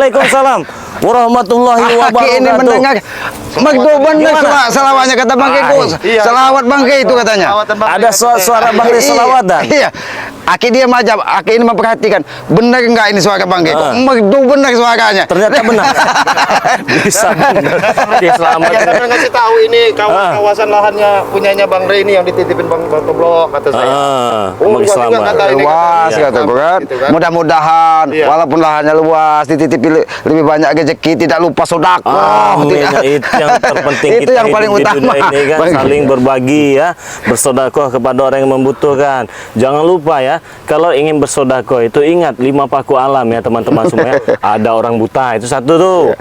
Waalaikumsalam warahmatullahi wabarakatuh. Ini mendengar benar selawatnya kata Bang Eko. Selawat Bang Eko itu katanya. Ada suara Bang Eko selawatan. Iya. Aki dia majab, Aki ini memperhatikan benar enggak ini suara Bang Eko. Benar suaranya. Ternyata benar. Bisa benar. Oke, selamat. Saya ngasih tahu ini kawasan lahannya punyanya Bang Rey ini yang dititipin Bang Toblok kata saya. Bang Slamet. Luas kata kan. Mudah-mudahan walaupun lahannya luas dititipi lebih banyak rezeki, tidak lupa sedekah. Itu yang terpenting. Itu yang paling utama ini kan, saling berbagi ya, bersedekah kepada orang yang membutuhkan. Jangan lupa ya, kalau ingin bersedekah itu ingat 5 paku alam ya teman-teman semuanya. Ada orang buta itu 1 tuh,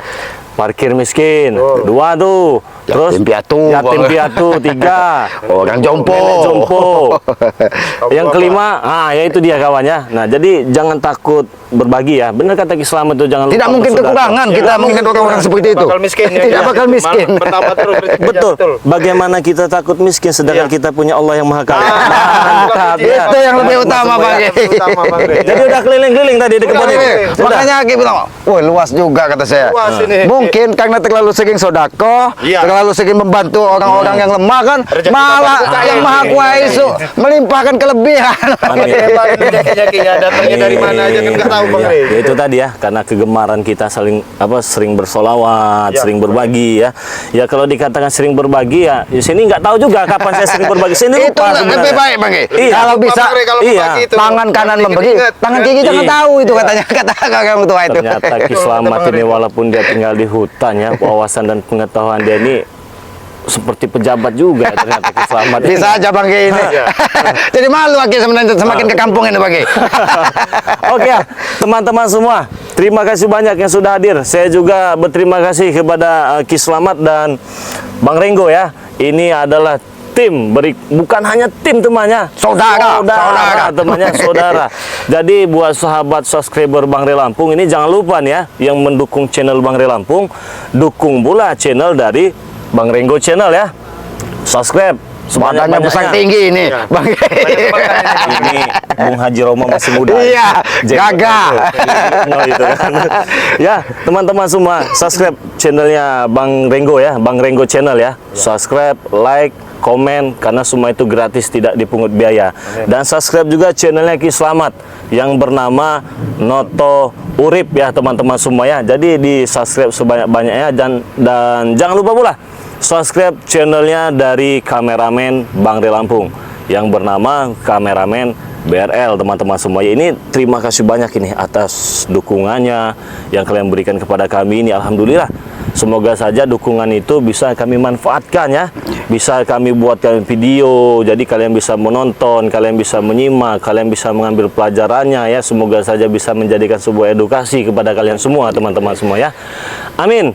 parkir miskin 2 tuh, terus yatim piatu 3, orang jompo. Yang kelima, ya itu dia kawannya. Nah, jadi jangan takut berbagi ya. Benar kata Ki Slamet itu, jangan tidak lupa mungkin kekurangan kita mungkin orang-orang seperti itu. Tidak bakal miskin. Betul. Bagaimana kita takut miskin sedangkan kita punya Allah yang Maha Kaya. Itu yang lebih utama Bang. Jadi udah keliling-keliling tadi di kebun itu. Makanya Ki bilang, "Woi, luas juga," kata saya. Mungkin karena terlalu sering sedekah, terlalu sering membantu orang-orang yang lemah kan, malah yang Maha Kuasa itu melimpahkan kelebihan. Datangnya dari mana aja kan nggak tahu Bang Rey. Ya itu tadi ya, karena kegemaran kita saling sering bersolawat, sering berbagi ya. Ya kalau dikatakan sering berbagi ya, di sini nggak tahu juga kapan saya sering berbagi. Sini Itu lebih baik Bang. Kalau bisa tangan kanan memberi, tangan kiri jangan tahu itu katanya kata orang tua itu. Ternyata Ki Slamet ini walaupun dia tinggal di hutan ya, wawasan dan pengetahuan dia ini seperti pejabat juga ternyata Ki Slamet. Bisa aja Bang ini. Jadi malu Aki sebenarnya semakin ke kampung ini Bang. Oke, teman-teman semua, terima kasih banyak yang sudah hadir. Saya juga berterima kasih kepada Ki Slamet dan Bang Renggo ya. Ini adalah tim, bukan hanya tim temannya, saudara temannya, saudara. Jadi buat sahabat subscriber Bang Rey Lampung ini jangan lupa nih ya, yang mendukung channel Bang Rey Lampung, dukung pula channel dari Bang Renggo channel ya. Subscribe badannya besar tinggi ini Bang. Ini Bung Haji Roma masih muda. Iya, gagah. Gitu kan. Ya, teman-teman semua, subscribe channelnya Bang Renggo ya, Bang Renggo channel ya. Subscribe, like, komen, karena semua itu gratis, tidak dipungut biaya. Dan subscribe juga channelnya Ki Slamet yang bernama Noto Urip ya teman-teman semua ya. Jadi di subscribe sebanyak-banyaknya, dan jangan lupa pula subscribe channelnya dari kameramen Bang Rey Lampung yang bernama Kameramen BRL teman-teman semua. Ini terima kasih banyak ini atas dukungannya yang kalian berikan kepada kami ini. Alhamdulillah, semoga saja dukungan itu bisa kami manfaatkan ya, bisa kami buatkan video, jadi kalian bisa menonton, kalian bisa menyimak, kalian bisa mengambil pelajarannya ya. Semoga saja bisa menjadikan sebuah edukasi kepada kalian semua teman-teman semua ya. Amin.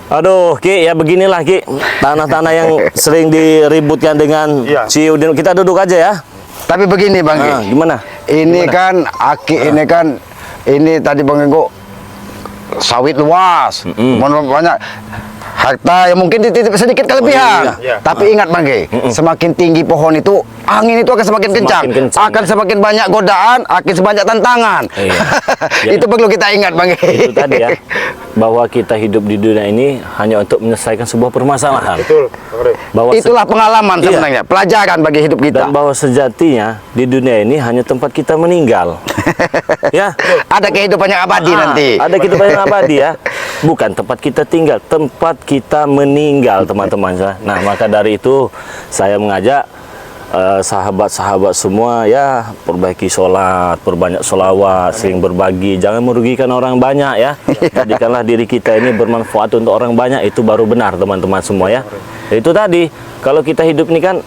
Aduh Ki, ya beginilah Ki, tanah-tanah yang sering diributkan dengan Ciudin. Kita duduk aja ya. Tapi begini Bang, gimana? Ini kan Aki ini kan ini tadi Bang Renggo sawit luas, banyak harta yang mungkin sedikit kelebihan. Tapi ingat Bang, semakin tinggi pohon itu, angin itu akan semakin kencang, akan semakin banyak godaan, akan sebanyak tantangan. Itu perlu kita ingat Bang. Itu tadi ya, bahwa kita hidup di dunia ini hanya untuk menyelesaikan sebuah permasalahan. Betul. Bahwa itulah pengalaman sebenarnya, pelajaran bagi hidup kita. Dan bahwa sejatinya di dunia ini hanya tempat kita meninggal. Ya, ada kehidupan yang abadi nanti. Ada kehidupan yang abadi ya. Bukan tempat kita tinggal, tempat kita meninggal teman-teman. Nah, maka dari itu saya mengajak sahabat-sahabat semua ya, perbaiki sholat, perbanyak sholawat, sering berbagi, jangan merugikan orang banyak ya. Jadikanlah diri kita ini bermanfaat untuk orang banyak, itu baru benar teman-teman semua ya. Itu tadi, kalau kita hidup ini kan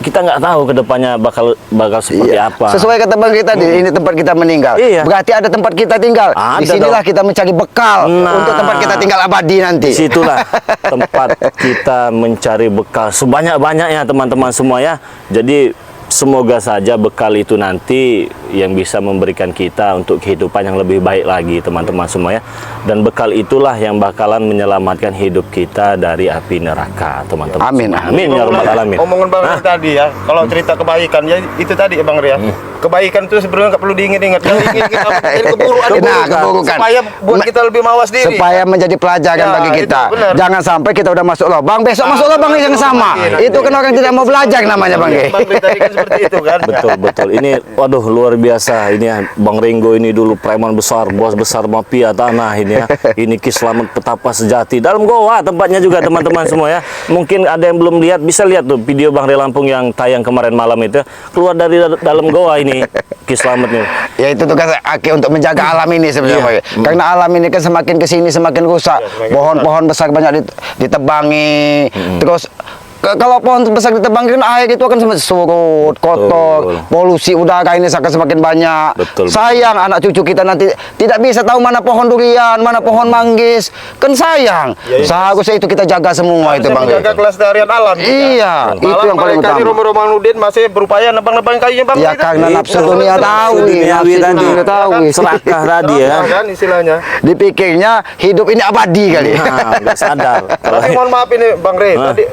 kita nggak tahu kedepannya bakal seperti apa. Sesuai kata Bang kita tadi, ini tempat kita meninggal. Berarti ada tempat kita tinggal. Disinilah kita mencari bekal untuk tempat kita tinggal abadi nanti. Disitulah tempat kita mencari bekal sebanyak-banyaknya teman-teman semua ya. Jadi semoga saja bekal itu nanti yang bisa memberikan kita untuk kehidupan yang lebih baik lagi teman-teman semua ya. Dan bekal itulah yang bakalan menyelamatkan hidup kita dari api neraka teman-teman. Amin. Amin ya rabbal alamin. Omongan Bang tadi ya, kalau cerita kebaikan ya itu tadi ya Bang Ria. kebaikan itu sebenarnya nggak perlu diingat-ingat. Yang diingat-ingat apa? Jadi keburukan. Nah, keburukan. Supaya buat kita lebih mawas diri. Supaya menjadi pelajaran Ya, bagi kita. itu benar. Jangan sampai kita udah masuk lubang, besok masuk lubang yang sama. Itu kan orang tidak mau belajar namanya Bang Ge. Bang Rey tadi kan seperti itu kan. Betul betul. Ini waduh luar biasa ini ya. Bang Renggo ini dulu preman besar, bos besar mafia tanah ini ya. Ini Ki Slamet petapa sejati dalam goa tempatnya juga teman-teman semua ya. Mungkin ada yang belum lihat bisa lihat tuh video Bang Rey Lampung yang tayang kemarin malam itu. Keluar dari dalam goa ini Ki Slamet nih. Ya itu tugas Aki untuk menjaga alam ini sebenarnya Bang Ge. Karena alam ini kan semakin kesini semakin rusak. Pohon-pohon besar banyak ditebangi. Terus kalau pohon besar ditebangin air itu akan semakin surut, kotor, polusi udara ini akan semakin banyak. Betul. Sayang anak cucu kita nanti tidak bisa tahu mana pohon durian, mana pohon manggis. Kan sayang. Seharusnya itu kita jaga semua itu Bang Ge. Menjaga kelestarian alam. Iya, itu yang paling Malah utama. Romo Nudin masih berupaya nebang-nebang kayunya Bang Ya Rey. karena nafsu dunia tahu, Duniawi nafsu tadi. dunia tahu. Serakah tadi ya. Kan istilahnya. Dipikirnya hidup ini abadi kali. Nah, nggak sadar. Tapi mohon maaf ini Bang Rey, tadi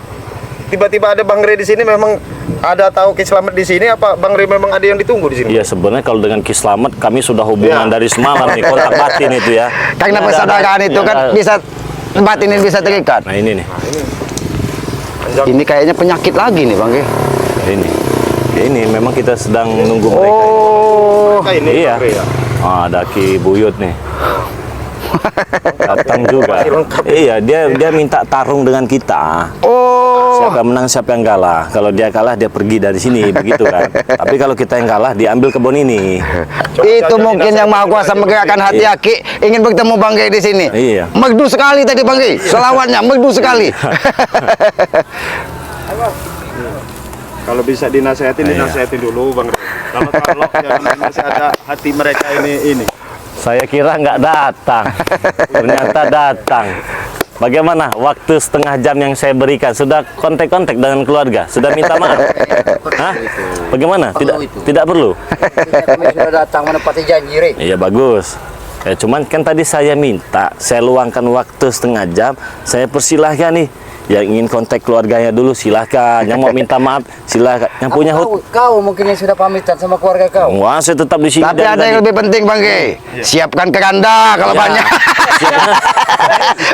tiba-tiba ada Bang Rey di sini, memang ada tahu Ki Slamet di sini apa Bang Rey memang ada yang ditunggu di sini? Iya sebenarnya kalau dengan Ki Slamet kami sudah hubungan Ya. dari semalam nih kontak batin itu ya. Karena Ada- persaudaraan itu ya, kan ada- bisa batin ini bisa terikat. Nah ini nih, Ini kayaknya penyakit lagi nih Bang Ge. ini, ini memang kita sedang menunggu mereka. Oh, Nah, ini Iya. Bang Rey ya. Ah, ada Ki Buyut nih. Datang juga. Masih lengkap. Iya, dia minta tarung dengan kita. oh, Siapa yang menang, siapa yang kalah. Kalau dia kalah, dia pergi dari sini, begitu kan. Tapi kalau kita yang kalah, diambil kebun ini. itu mungkin yang Maha Kuasa menggerakkan hati Iya. Aki ingin bertemu Bang Ge di sini. Iya. Merdu sekali tadi Bang Ge. Selawatnya merdu sekali. Kalau bisa dinasehatin, dinasehatin dulu Bang Rey. Kalau yang masih ada hati mereka ini. Saya kira nggak datang, ternyata datang. Bagaimana waktu setengah jam yang saya berikan? Sudah kontak-kontak dengan keluarga? Sudah minta maaf? Hah? Bagaimana? Tidak perlu? Kami sudah datang menepati janji, Rey. Iya bagus. Ya cuman kan tadi saya minta, saya luangkan waktu setengah jam, saya persilahkan nih. Yang ingin kontak keluarganya dulu silahkan, yang mau minta maaf silahkan. Yang punya Kau mungkin yang sudah pamitan sama keluarga kau. wah saya tetap di sini. Tapi dari ada yang tadi. lebih penting Bang Ge. Siapkan keranda kalau Ya. banyak.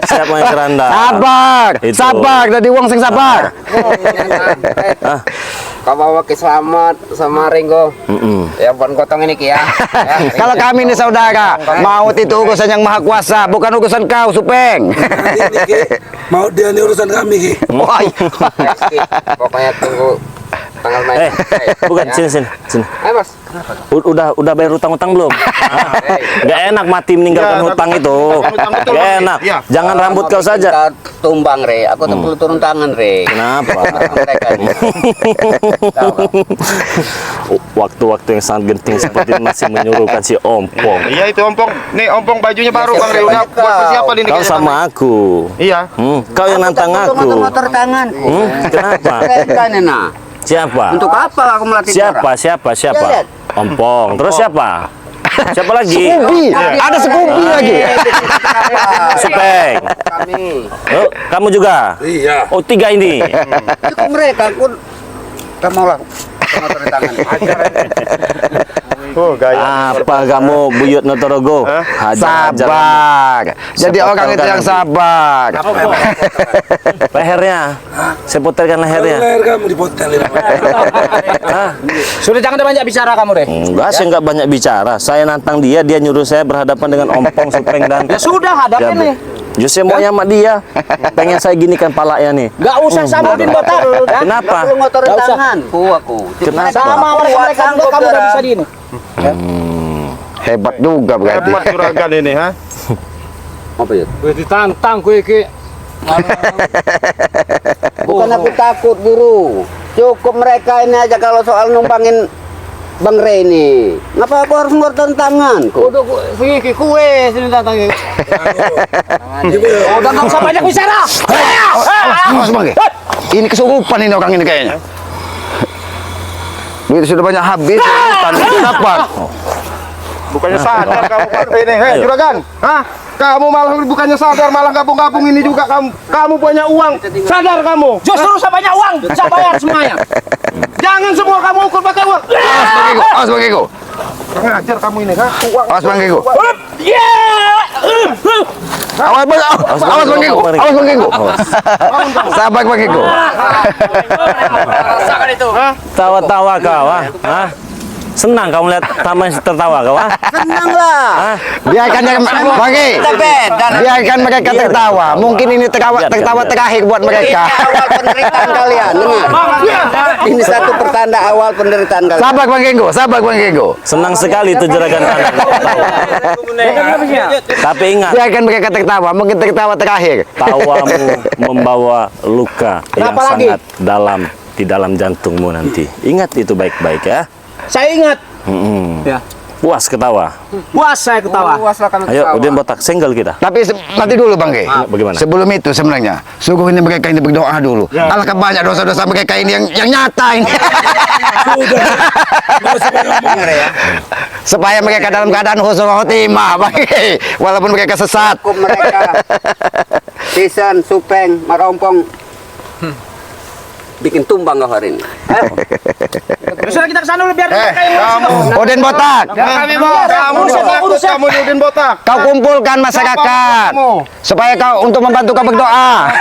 Siapa yang keranda? Sabar, Itu. sabar. Tadi uang sing sabar. Kau bawa Ki Slamet sama Renggo. Ya bukan gotong ini Ki ya. Kalau kami ini saudara, maut itu urusan yang Maha Kuasa, bukan urusan kau, Supeng. Mau dia ini urusan kami Ki. Wah, Ki, pokoknya tunggu tanggal main. Bukan sini. Ayo Mas. Udah bayar utang-utang belum? Gak enak mati meninggalkan Ya, hutang tapi- itu. hutang betul, Gak Bang. enak. Ya. Jangan rambut kau saja. Kita tumbang Rey. Aku tak perlu turun tangan Rey. Kenapa? Mereka ini. Tahu kau? Waktu-waktu yang sangat genting seperti ini masih menyuruhkan si Ompong. Iya itu Ompong. Nih Ompong bajunya baru Bang Rey. Udah siapa buat persiapan ini. Kau kayaknya, sama Bang aku. Rey. Iya. Kau yang nantang aku. Motor tanganku. Kenapa? Kayaknya nah. Siapa? Untuk apa aku melatih orang? Siapa? Ya, lihat. Ompong. Terus siapa? Siapa lagi? Scooby. Ada Scooby lagi. Supeng. Kami. Oh, kamu juga? Iya. Oh, 3 ini. Cukup mereka pun tak mau lah. Motor di tangan. Oh gaya. Apa kamu Buyut Notorogo? Hajar-hajar. Sabar. Jadi Siapa orang tahu itu kan yang nanti. sabar. Lehernya. Saya putarkan lehernya. Leher kamu dipotel ini. Sudah jangan banyak bicara kamu deh. Enggak, saya enggak banyak bicara. Saya nantang dia, dia nyuruh saya berhadapan dengan Ompong, Supeng dan Ya sudah hadapin Jabu. nih. Justru mau sama dia. Pengen saya ginikan palanya nih. Gak usah sambungin botak. Kenapa? Perlu ngotorin Nggak usah. tangan. Aku. Kenapa? Sama mereka kamu udah bisa di ini. Hebat juga berarti. Hebat juragan ini, ha? Apa ya? Wis ditantang kowe iki. Bukan aku takut guru. Cukup mereka ini aja kalau soal numpangin Bang Rey ini. Ngapa aku harus ngotorin tangan? Kudu iki kowe sing tantang iki. Udah nggak usah banyak bicara. Mas Bang Ge. Ini kesurupan ini orang ini kayaknya. Duit sudah banyak habis, tanah itu dapat. Bukannya sadar kamu Bang Rey ini. Hei juragan, hah? Kamu malah bukannya sadar, malah gabung-gabung ini juga kamu. Kamu punya uang. Sadar kamu. Justru saya banyak uang, saya bayar semuanya. Jangan semua kamu ukur pakai uang. Awas Bang Ego. Kurang ajar kamu ini, ha? Uang. Awas Bang Ego. Awas Bang Ego. Awas Bang Ego. Sabar Bang Ego. Rasakan itu. Tawa-tawa kau, ah? Senang kau melihat Taman tertawa kau, ah? Senang lah. Biarkan biarkan mereka tertawa. Mungkin ini tertawa terakhir buat mereka. Awal penderitaan kalian, dengar. Ini satu pertanda awal penderitaan kalian. Sabar Bang Ego. Senang sekali itu juragan tanah. Tapi ingat, Biarkan mereka tertawa. Mungkin tertawa terakhir. tawamu membawa luka yang Kenapa lagi? sangat dalam di dalam jantungmu nanti. Ingat itu baik-baik ya. Saya ingat. Ya. Puas ketawa. Puas saya ketawa. Puaslah kami Ayo, Udin botak single kita. Tapi nanti dulu Bang Ge. Bagaimana? Sebelum itu sebenarnya suruh ini mereka ini berdoa dulu. Alangkah banyak dosa-dosa mereka ini yang nyata ini. Supaya mereka dalam keadaan husnul khotimah, Bang Ge. Walaupun mereka sesat. Hukum mereka. Tisan, Supeng, Marompong. Bikin tumbang kau hari ini. Sudah kita kesana dulu biar mereka yang Kamu. Odin botak. Kami mau kamu takut kamu di Udin botak. Kau kumpulkan masyarakat supaya kau untuk membantu kau berdoa.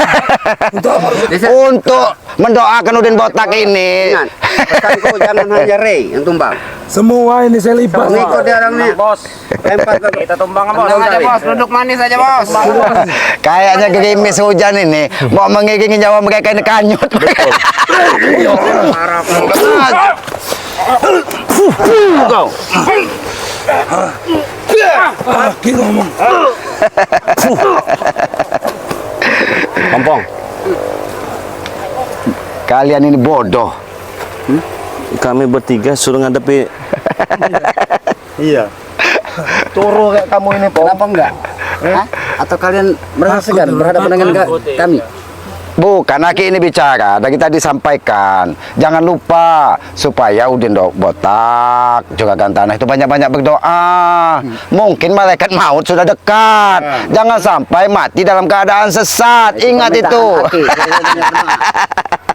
Untuk mendoakan Udin botak ini. Ingat, pesanku jangan hanya Rey yang tumbang. Semua ini saya libat. Ngikut dia orang ini. Bos. Lempar ke kita tumbang bos. Duduk manis aja bos. Kayaknya gerimis hujan ini mau mengiringi nyawa mereka ini kanyut. Aki ngomong. Pompong, Kalian ini bodoh. kami bertiga suruh ngadepi. Iya. Turu kayak kamu ini, Pom. Kenapa enggak? Hah? Atau kalian merasa segan berhadapan dengan kami? Bukan, Aki ini bicara. Dan kita disampaikan. Jangan lupa supaya Udin botak juga Tanah itu banyak-banyak berdoa. Mungkin malaikat maut sudah dekat. Jangan sampai mati dalam keadaan sesat. Ingat itu.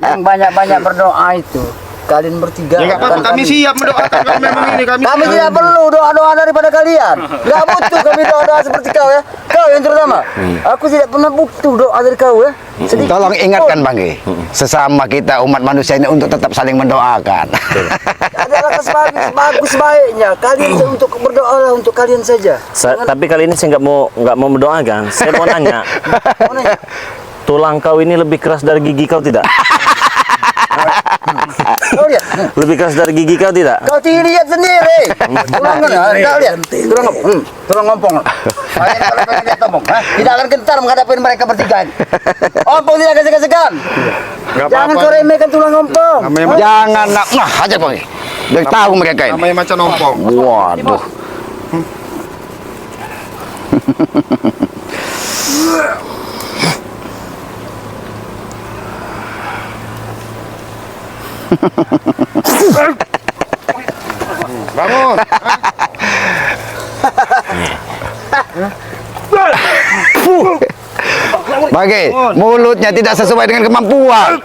Yang banyak-banyak berdoa itu kalian bertiga. Ya nggak apa-apa, kami siap mendoakan kalau memang ini kami. Kami tidak perlu doa-doa daripada kalian. Nggak butuh kami doa-doa seperti kau ya. Kau yang terutama. Aku tidak pernah butuh doa dari kau ya. Sedikit. Tolong ingatkan Bang Ge, sesama kita umat manusia ini untuk tetap saling mendoakan. Adalah bagus baiknya kalian untuk berdoa untuk kalian saja. Tapi kali ini saya nggak mau mendoakan. Saya mau nanya, tulang kau ini lebih keras dari gigi kau tidak? Kau lihat. Lebih keras dari gigi kau tidak? Kau lihat sendiri. Kau lihat. Tulang ngompong. Kalian kalau pengen lihat ompong, tidak akan gentar menghadapi mereka bertiga. Ompong tidak akan segan-segan. Jangan kau remehkan tulang ngompong. Jangan nak, aja Bang Ge. Dia tahu mereka ini. Namanya macan ompong. Waduh. Bangun. Bagi mulutnya tidak sesuai dengan kemampuan.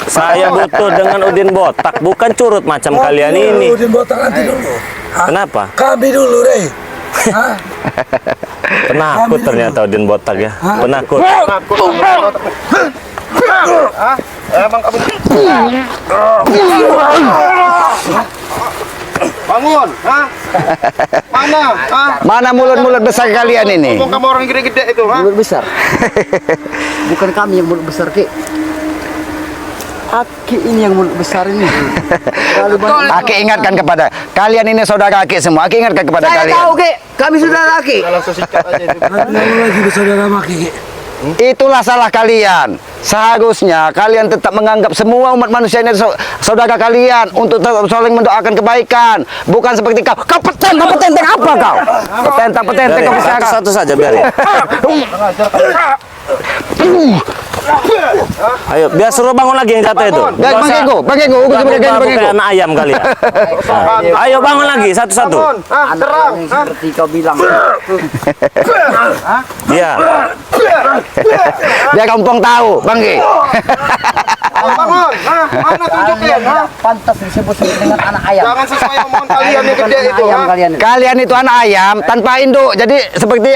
Saya butuh dengan Udin botak, bukan curut macam kalian ini. Udin botak nanti dulu. Hah? Kenapa? Kami dulu, Rey. Hah? Penakut ternyata Udin botak ya. Penakut. Emang kamu bangun, Mana? Mana mulut-mulut besar kalian ini? Ngomong kamu orang gede-gede itu, Mulut besar. Bukan kami yang mulut besar, Ki. Aki ini yang mulut besar ini. Aki ingatkan kepada kalian ini saudara Aki semua. Aki ingatkan kepada Saya kalian. tahu, Ki. Kami sudah Aki. langsung sikat aja itu. Lalu lagi bersaudara Maki. Itulah salah kalian. Seharusnya kalian tetap menganggap semua umat manusia ini saudara kalian untuk tetap saling mendoakan kebaikan. Bukan seperti kau. Kau petentang apa kau? Petentang kau bicara. Satu-satu saja biarin. Ayo, biar suruh bangun lagi yang jatuh itu. Bang Ego, Bang Ego. Kayak anak ayam kali ya. Ayo bangun lagi satu-satu. Terang. Seperti kau bilang. Iya. Biar kampung tahu, Bang Ge. Bangun. Hah? Mana tunjukin? Hah? Pantas disebut dengan anak ayam. Jangan sesuai omongan kalian yang gede itu. Ayam Hah? kalian. Kalian itu anak ayam tanpa induk. Jadi seperti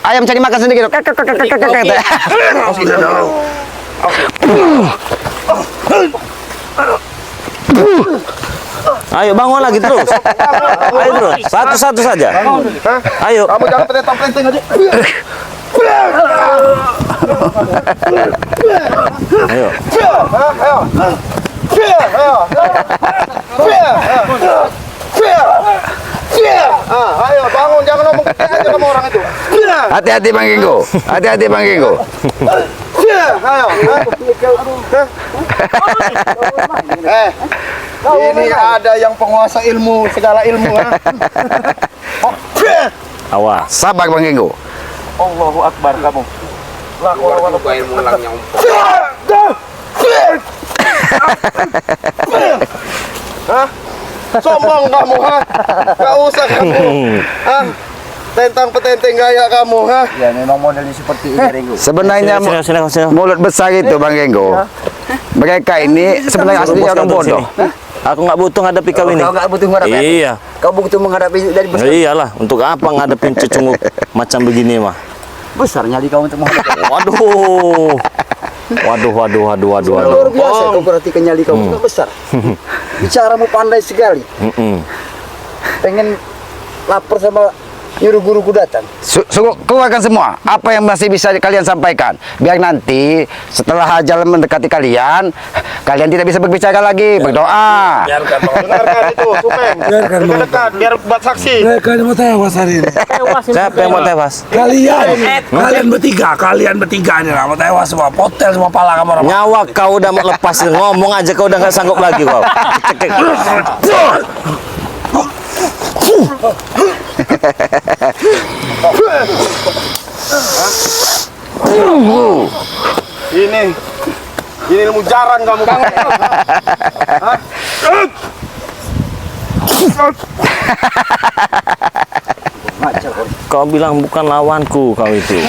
ayam cari makan sendiri gitu. Ayo bangun lagi terus. Ayo terus. Satu-satu saja. Hah? Ayo. Kamu jangan petentang-petenteng aja. Ayo. Hah? Ayo. Ayo bangun, jangan ngomong gede aja sama orang itu. Hati-hati Bang Genggo. Hati-hati Bang Genggo. Ayo. Ini ada yang penguasa ilmu, segala ilmu. Awas. Sabar Bang Genggo. Allahu Akbar kamu. Hah? Sombong kamu, ha? Gak usah kamu. Hah? Tentang petenteng gaya kamu, ha? Ya memang modelnya seperti ini Ringo. Sebenarnya Sini. mulut besar itu Bang Genggo. Mereka ini sebenarnya aslinya orang bodoh. Aku nggak butuh ngadapi kau ini. Kau nggak butuh menghadapi aku. Iya. Kau butuh menghadapi dari besar. Iyalah, untuk apa ngadepin cecunguk macam begini mah? Besar nyali kau untuk menghadapi. Waduh. Luar biasa kau perhatikan nyali kau itu besar. Bicaramu pandai sekali. Pengen lapor sama nyuruh guruku datang. Sungguh keluarkan semua apa yang masih bisa kalian sampaikan, biar nanti setelah ajal mendekati kalian tidak bisa berbicara lagi, berdoa. Dengarkan itu, Supeng. Biarkan, Bang. Dekat, biar buat saksi. Mereka ini mau tewas hari ini. Siapa yang mau tewas? Kalian bertiga nih lah mau tewas semua. Potel semua pala kamu orang. Nyawa kau udah mau lepas, ngomong aja kau udah nggak sanggup lagi kau. Ini ilmu jaran kamu. Hah? Kau bilang bukan lawanku kau itu.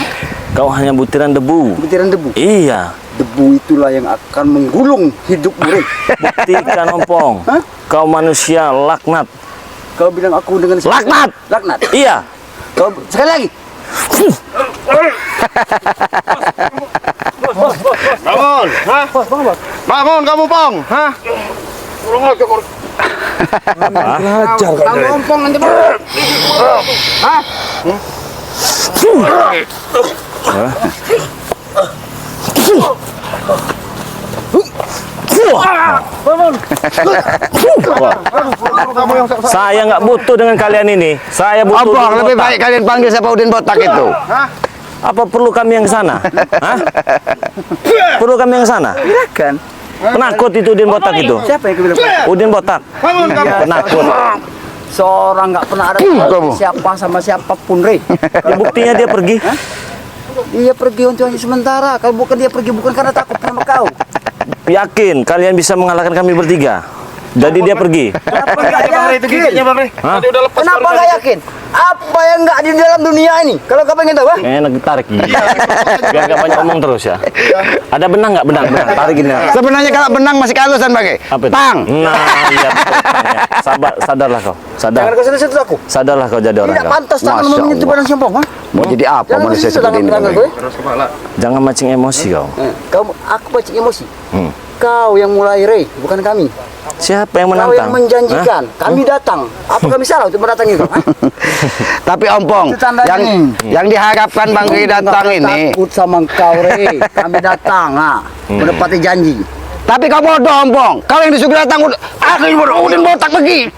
Kau hanya butiran debu. Butiran debu. Iya. Debu itulah yang akan menggulung hidup murid. Buktikan ompong. Kau manusia laknat. Kau bilang aku dengan Laknat. Laknat. Iya. Kau sekali lagi. Bangun, hah? Bangun kamu, Pong. Hah? Kurang aja kau. Belajar kan. Kamu ompong nanti, Bang. Hah? Kamu yang Saya nggak butuh dengan kalian ini. Saya butuh. Ompong, Udin lebih Botak. baik kalian panggil siapa Udin Botak itu. Apa perlu kami yang sana? Hah? Perlu kami yang sana? Silakan. Penakut itu Udin Botak itu. Siapa yang bilang? Udin Botak. bangun kamu. Penakut. Seorang nggak pernah ada Kamu. siapa sama siapapun, Re. Ya, buktinya dia pergi. Dia pergi untuk hanya sementara. Kalau bukan dia pergi bukan karena takut sama kau. Yakin kalian bisa mengalahkan kami bertiga. Jadi dia pergi. Kenapa Enggak nggak Bang Re, itu yakin? giginya, Bang Re. Hah? Tadi udah lepas. Kenapa baru nggak tadi. yakin? Apa yang nggak di dalam dunia ini? Kalau kau pengen tahu, ah? Kayaknya tarik gini. Biar nggak banyak omong terus ya. Ada benang nggak benang? Benang. Tarik gini. Sebenarnya kalau benang masih kehalusan Bang. Apa itu? Tang. Nah, iya. betul, tangnya. Sadarlah kau. Jangan kau sentuh aku. Sadarlah kau jadi orang Tidak kau. pantas tangan Masya menyentuh Allah. barang siapa, ha? Mau jadi apa Jangan manusia sentuh seperti ini? tangan Bang? gue. Jangan mancing emosi kau. Kamu, aku pancing emosi. Hmm. Kau yang mulai, Re, bukan kami. Siapa yang Kau yang menantang? menjanjikan. Kami datang. Apa kami salah untuk mendatangi kau? Ha? Tapi Ompong, Itu tandanya yang diharapkan Bang Ri datang Nggak ini. takut sama kau, Re. Kami datang, ha. Menepati janji. Tapi kau bodoh Ompong. Kau yang disuruh datang, aku yang bodoh. Udin Botak pergi.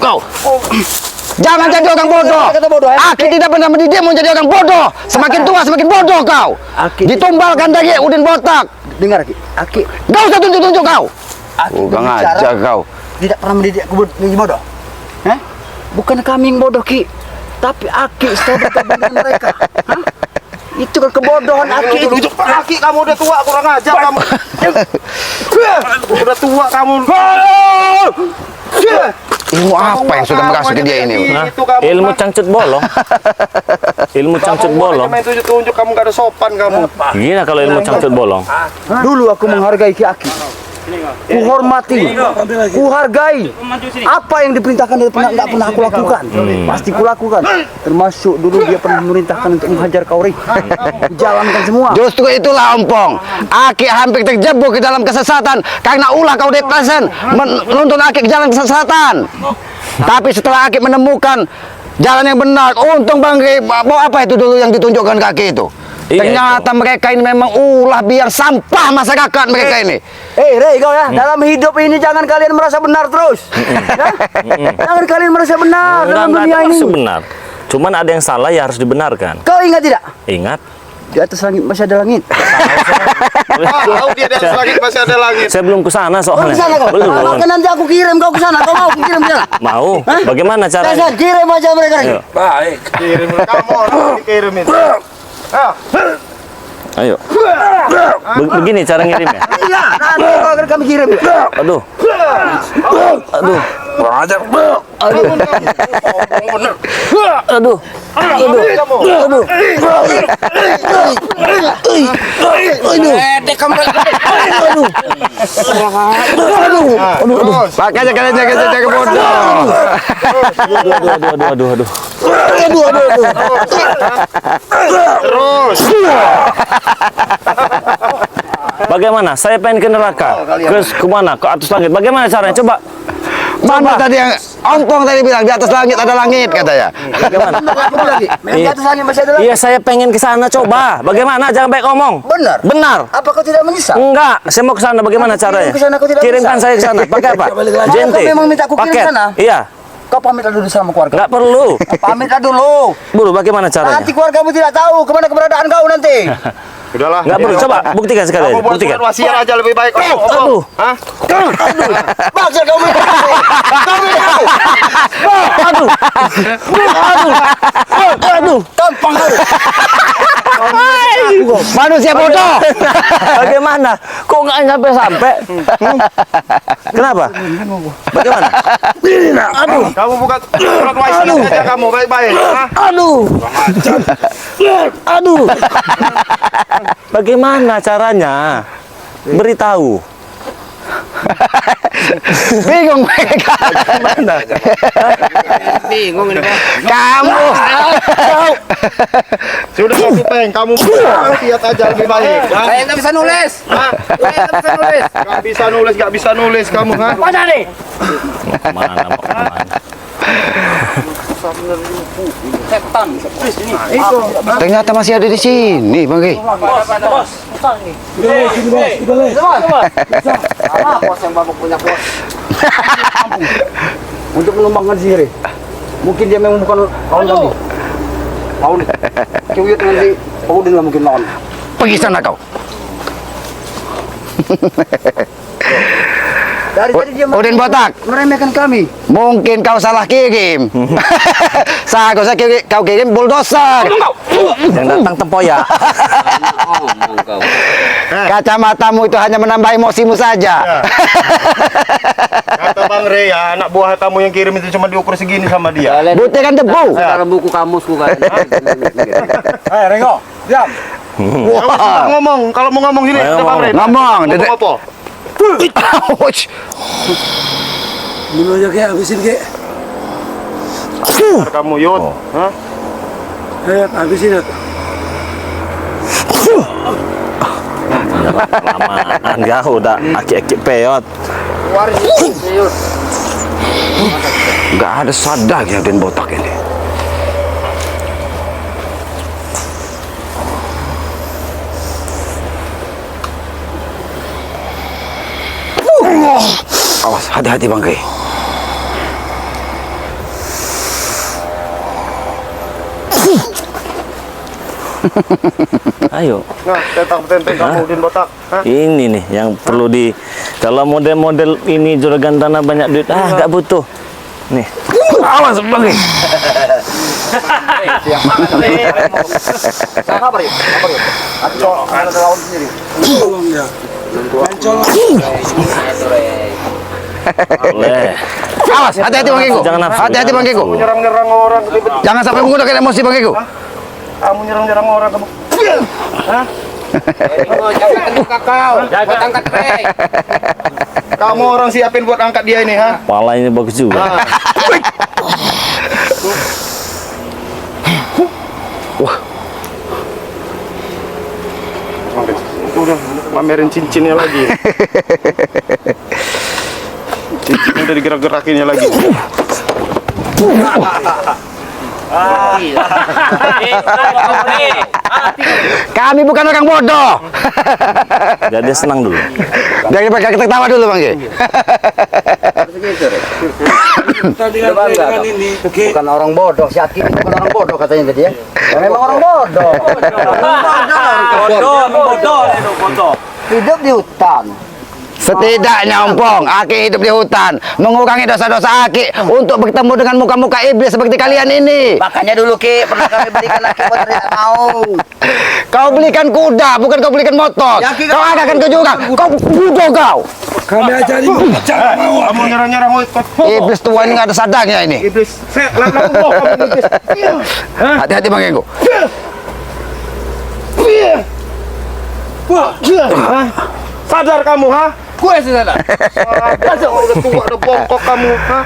Kau. Jangan jadi orang bodoh. Kata bodoh, ya? Aki tidak pernah mendidik mau jadi orang bodoh. Semakin tua semakin bodoh kau. Aki- Ditumbalkan dari Udin Botak. Dengar, Ki. Aki. Gak usah tunjuk-tunjuk kau. Aki Bukan berbicara, aja kau. tidak pernah mendidik aku menjadi bodoh. Hah? Bukan kami yang bodoh, Ki. Tapi Aki setelah bergabung dengan mereka. Hah? Itu kan kebodohan Aki. Tunjuk kaki kamu udah tua, kurang ajar kamu. Udah tua kamu. Ilmu apa yang sudah merasuki dia ini? Nah, Itu kamu, ilmu Pak. cangcut bolong. Ilmu cangcut bolong. Main tunjuk-tunjuk kamu gak ada sopan kamu. Gini kalau ilmu cangcut bolong. Dulu aku menghargai Ki Aki. Kuhormati, kuhargai. Apa yang diperintahkan dia nggak pernah aku lakukan. Pasti kulakukan. Termasuk dulu dia pernah memerintahkan untuk menghajar Kauri. Jalankan semua. Justru itulah Ompong. Aki hampir terjebak ke dalam kesesatan karena ulah kau deklasen menuntun Aki ke jalan kesesatan. Tapi setelah Aki menemukan jalan yang benar, untung Bang Rey, bawa apa itu dulu yang ditunjukkan kaki itu? Iya, Ternyata mereka ini memang ulah biang sampah masyarakat mereka ini. Rey, kau ya, dalam hidup ini jangan kalian merasa benar terus. Ya? Jangan kalian merasa benar dalam dunia ini. Benar. Cuman ada yang salah ya harus dibenarkan. Kau ingat tidak? Ingat. Di atas langit masih ada langit. Tahu dia di atas langit masih ada langit. Saya belum ke sana Kau soalnya. ke sana kau? Belum. Maka nanti aku kirim kau ke sana. Kau mau aku kirim ke sana? Mau. Bagaimana caranya? Kirim aja mereka. Ayo. Baik. Kirim kamu orang dikirimin. Ayo. Begini cara ngirimnya. Iya, nanti kau akan kami kirim. Aduh. Aduh. Kurang ajar. Aduh. Aduh. Aduh. Makanya kalian jaga bodoh. Aduh. Terus. Bagaimana? Saya pengen ke neraka. Ke mana? Ke atas langit. Bagaimana caranya? Coba. Mana tadi yang Ompong tadi bilang di atas langit ada langit katanya. Bagaimana? Memang di atas langit masih ada langit. Iya, saya pengen ke sana. Coba. Bagaimana? Jangan baik ngomong. Benar. Benar. Apa kau tidak menyesal? Enggak, saya mau ke sana. Bagaimana caranya? ke sana, kau tidak Kirimkan bisa. saya ke sana. Pakai apa? Jente. Kau memang minta aku kirim Paket. sana? Iya. Kau pamitlah dulu sama keluarga. Enggak perlu. Pamitlah dulu. Buru, bagaimana caranya? Nanti keluargamu tidak tahu kemana keberadaan kau nanti. Udahlah. Enggak perlu. Coba buktikan sekali. Kamu buat Buktikan. wasiat aja lebih baik. Aduh. Hah? Maksud kau minta aku. Aduh. Aduh. Gampang kau. Manusia bodoh. Bagaimana? Kok nggak sampai-sampai? Kenapa? Bagaimana? Aduh. Kamu bukan surat wasiat aja kamu baik-baik. Hah? Aduh. Aduh. Bagaimana caranya? Beritahu. Bingung mereka. Mana? Bingung ini, Bang. Kamu. Sudah aku peng, kamu wasiat aja lebih baik. Hah? Saya nggak bisa nulis. Hah? Saya nggak bisa nulis. Gak bisa nulis kamu, ha? Mana nih? Mau kemana? Setan. Ternyata masih ada di sini, Bang Rey. Bos. Bos yang babak punya bos. Untuk mengembangkan sihir. Mungkin dia memang bukan kawan kami. Kawan. Kiuyut nanti Paudin lah mungkin lawan. Pergi sana kau. Dari tadi dia Udin botak. meremehkan kami. Mungkin kau salah kirim. Saya kau kirim bulldozer. Yang datang tempoyak. Kacamatamu itu hanya menambah emosimu saja. Kata Bang Rey ya, anak buah kamu yang kirim itu cuma diukur segini sama dia. Buktikan debu. Dalam buku kamusku kan. Rengo, diam. Kamu sudah ngomong, kalau mau ngomong sini, Ayo, ada Bang Rey. ngomong. Ngomong apa? Ouch. Dulu aja kayak habisin kayak. Ntar kamu Yud. Hah? Habisin ya. Kelamaan kau udah aki-aki peot. Gak ada sadar ya Udin botak ini. Awas, hati-hati Bang Rey. Ayo. Nah, tentang kamu Udin botak. Hah? Ini nih yang perlu di kalau model-model ini juragan tanah banyak duit nggak butuh nih. Awas Bang Rey. Apa ya? Aku ada lawan sendiri. Tolong ya. Colong. Boleh. Awas, hati-hati Bang Genggo. Jangan nafsu. Hati-hati Bang Genggo. Nyerang-nyerang orang. Jangan sampai menggunakan emosi Bang Genggo. Kamu nyerang-nyerang orang kamu. Hah? Kamu orang siapin buat angkat dia ini, ha? Pala ini bagus juga. Udah pamerin cincinnya lagi. Cincinnya udah digerak-gerakinnya lagi. Kami bukan orang bodoh. Biar dia senang dulu. Dari kita ketawa dulu Bang Ge. Tadi kan ini. Bukan orang bodoh, si Aki bukan orang bodoh katanya tadi ya. Ya, memang orang bodoh. Bodoh. Hidup di hutan. Setidaknya Ompong, Aki hidup di hutan, mengurangi dosa-dosa Aki untuk bertemu dengan muka-muka iblis seperti kalian ini. Makanya dulu Ki, pernah kami belikan Aki buat tidak mau. Kau belikan kuda, bukan kau belikan motor. Ya, Ki, Kau adakan ke jurang, kau bodoh kau. Kami ajarin jangan mau. Kamu nyerang-nyerang Iblis tua ini nggak ada sadarnya ini. iblis. Saya lakukan kamu iblis. Hati-hati Bang Genggo. Sadar kamu, ha? Gue sadar. Sadar, udah tua, udah bongkok kamu, ha?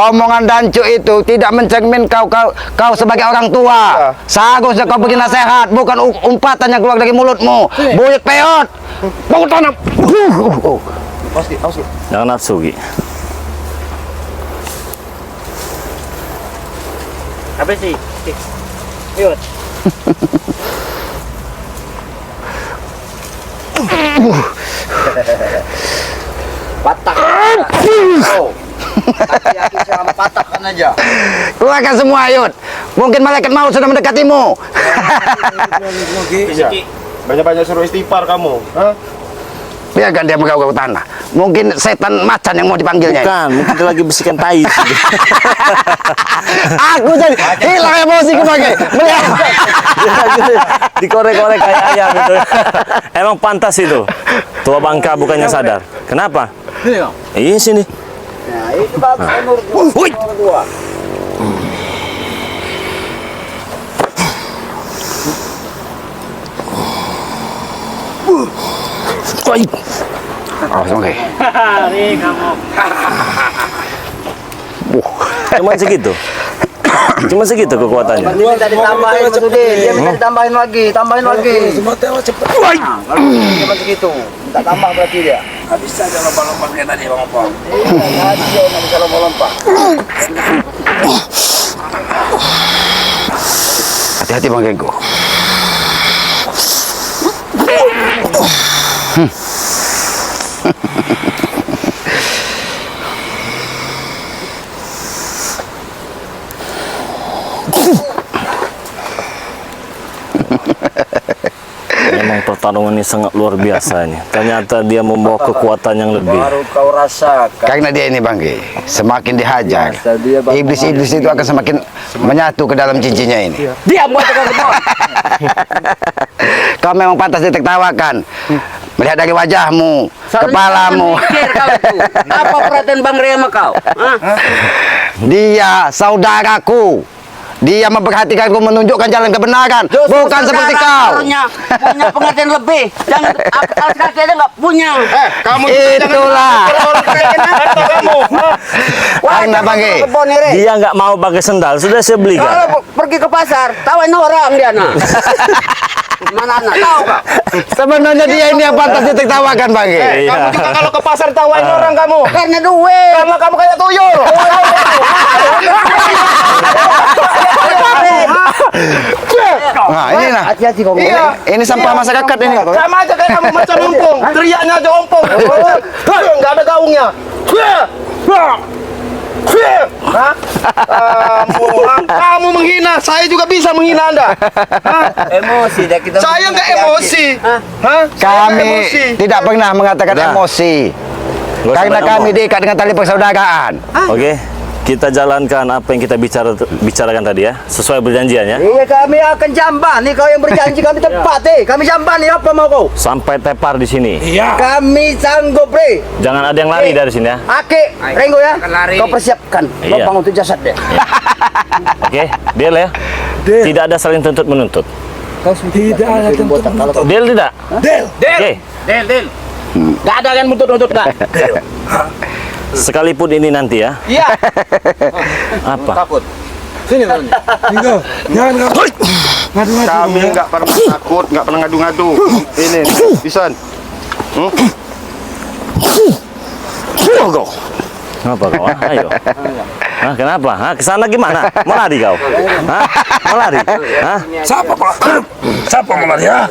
Omongan dancu itu tidak mencermin kau sebagai orang tua. Seharusnya kau beri nasihat, bukan umpatan yang keluar dari mulutmu. Buyut peot. Bangun tanam. Jangan nafsu, Gi. Apa sih? Yuk. Patah. Oh. Aki sama patahkan aja. Keluarkan semua Ayut. Mungkin malaikat maut sudah mendekatimu. Iya. Banyak-banyak suruh istighfar kamu, ha? Biarkan dia menggau-gau tanah. Mungkin setan macan yang mau dipanggilnya. Bukan, mungkin dia lagi bersihkan tai. Aku jadi hilang emosi kemarin. Melihat Dikorek-korek kayak ayam itu. Emang pantas itu. Tua bangka bukannya sadar. Kenapa? Iya sini. Nah, itu bagus menurut gua. Woi. Menurut gua. Woi. Awas oke. Nih kamu. Cuma segitu. Cuma segitu kekuatannya. Dia minta ditambahin Mas Udin. Dia minta ditambahin lagi, tambahin lagi. Semua tewas cepet. Nah, kalau cuma segitu, minta tambah berarti dia. Nggak bisa aja lompat-lompat kayak tadi Bang Ompong. Iya, dia nggak bisa lompat-lompat. Hati-hati Bang Genggo. Memang pertarungan ini sangat luar biasa ini. Ternyata dia membawa kekuatan yang lebih. Baru kau rasakan. Karena dia ini Bang Ge, semakin dihajar, iblis-iblis itu akan semakin menyatu ke dalam cincinnya ini. Diam buat kau. Kau memang pantas ditertawakan. Melihat dari wajahmu, kepalamu. Mikir kau itu. Apa perhatian Bang Ria sama kau? Hah? Dia saudaraku. Dia memperhatikanku, menunjukkan jalan kebenaran. Bukan seperti kau. Punya pengertian lebih. Jangan alas kaki aja nggak punya. Kamu Itulah. kamu. Anda Bang Ge. Dia nggak mau pakai sendal, sudah saya belikan. Kalau pergi ke pasar, tawain orang dia nah. Mana anak tahu kak? Sebenarnya dia ini yang pantas ditertawakan Bang Ge. Iya. Kamu juga kalau ke pasar tawain orang kamu. Karena duit. Karena kamu kayak tuyul. Nah, ini nah. Hati-hati kau. Iya. Ini sampah masyarakat ini. Sama aja kayak kamu macam ompong. Teriaknya aja ompong. Enggak ada gaungnya. Hah? Kamu menghina, saya juga bisa menghina Anda. Hah? Emosi dah kita. Saya nggak emosi. Hah? Saya nggak Kami emosi. tidak pernah mengatakan Udah. emosi. Nggak usah Karena banyak kami ngomong. diikat dengan tali persaudaraan. Oke. kita jalankan apa yang kita bicarakan tadi ya, sesuai perjanjian ya. Iya, kami akan jamban nih. Kau yang berjanji kami tepat kami jamban nih. Apa mau kau? Sampai tepar di sini. Iya. Kami sanggup, Bre. Jangan ada yang lari dari sini ya. Ake, Renggo ya. akan lari. Kau persiapkan Iya. lubang untuk jasad dia. Oke, deal ya. Tidak ada saling tuntut menuntut. Kau Tidak ada botak kalau kau. Deal tidak? Del. Oke. Del. Gak ada kan buntut-buntut gak? Sekalipun ini nanti ya. Iya. Apa? Takut. Sini Bang. Tinggal. Jangan ngadu. Kami nggak pernah takut, nggak pernah ngadu-ngadu. Ini, Pisan. Kenapa kau? Ayo. Hah, kenapa? Hah, kesana gimana? Mau lari kau? Hah? Mau lari? Hah? Siapa kalau siapa mau lari ya?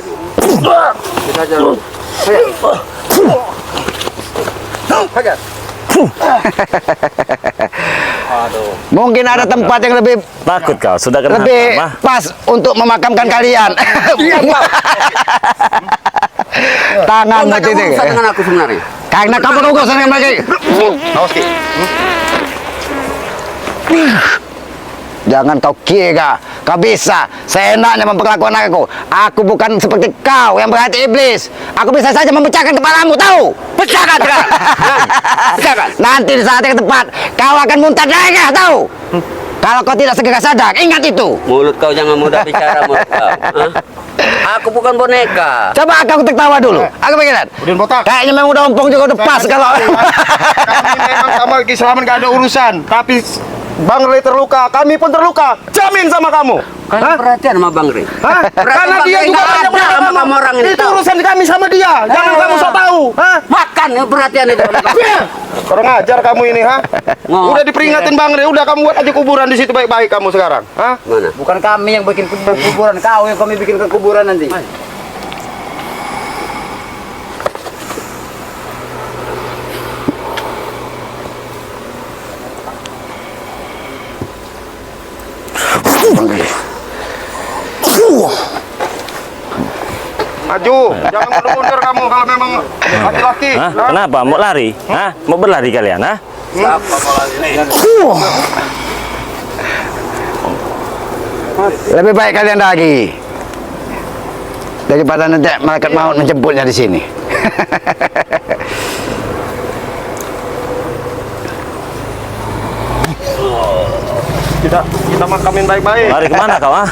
Mungkin ada tempat yang lebih Takut kau? Sudah kenapa? lebih Mah? pas untuk memakamkan kalian. Tangan Kau mati ada urusan ini. dengan aku sebenarnya. Karena kamu berurusan dengan mereka. Awas Ki. Jangan kau kira kau bisa seenaknya memperlakukan aku. Aku bukan seperti kau yang berhati iblis. Aku bisa saja memecahkan kepalamu, tahu? Pecahkan sekarang. Pecahkan. Nanti di saat yang tepat kau akan muntah darah, tahu? Kalau kau tidak segera sadar, ingat itu. Mulut kau jangan mudah bicara, mulut kau. Hah? Aku bukan boneka. Coba kau tertawa dulu. Aku pengen lihat. Udin botak. Kayaknya memang udah ompong juga udah pas kalau. Kami memang sama Ki Slamet nggak ada urusan, tapi Bang Rey terluka, kami pun terluka. Jamin sama kamu. Kalian perhatian sama Bang Rey. Hah? Karena dia juga banyak ada sama kamu orang ini. Itu urusan kami sama dia. Jangan kamu sok tahu. Hah? Makan perhatian itu. Kurang ajar kamu ini, ha? Udah diperingatin Bang Rey, udah kamu buat aja kuburan di situ baik-baik kamu sekarang. Hah? Mana? Bukan kami yang bikin kuburan, kau yang kami bikin ke kuburan nanti. Maju, jangan mundur-mundur kamu kalau memang laki-laki. Hah? Hah? Kenapa? Mau lari? Hah? Mau berlari kalian? Hah? Lebih baik kalian lagi daripada nanti malaikat maut menjemputnya di sini. Kita makamin baik-baik. Lari kemana kau? Hah?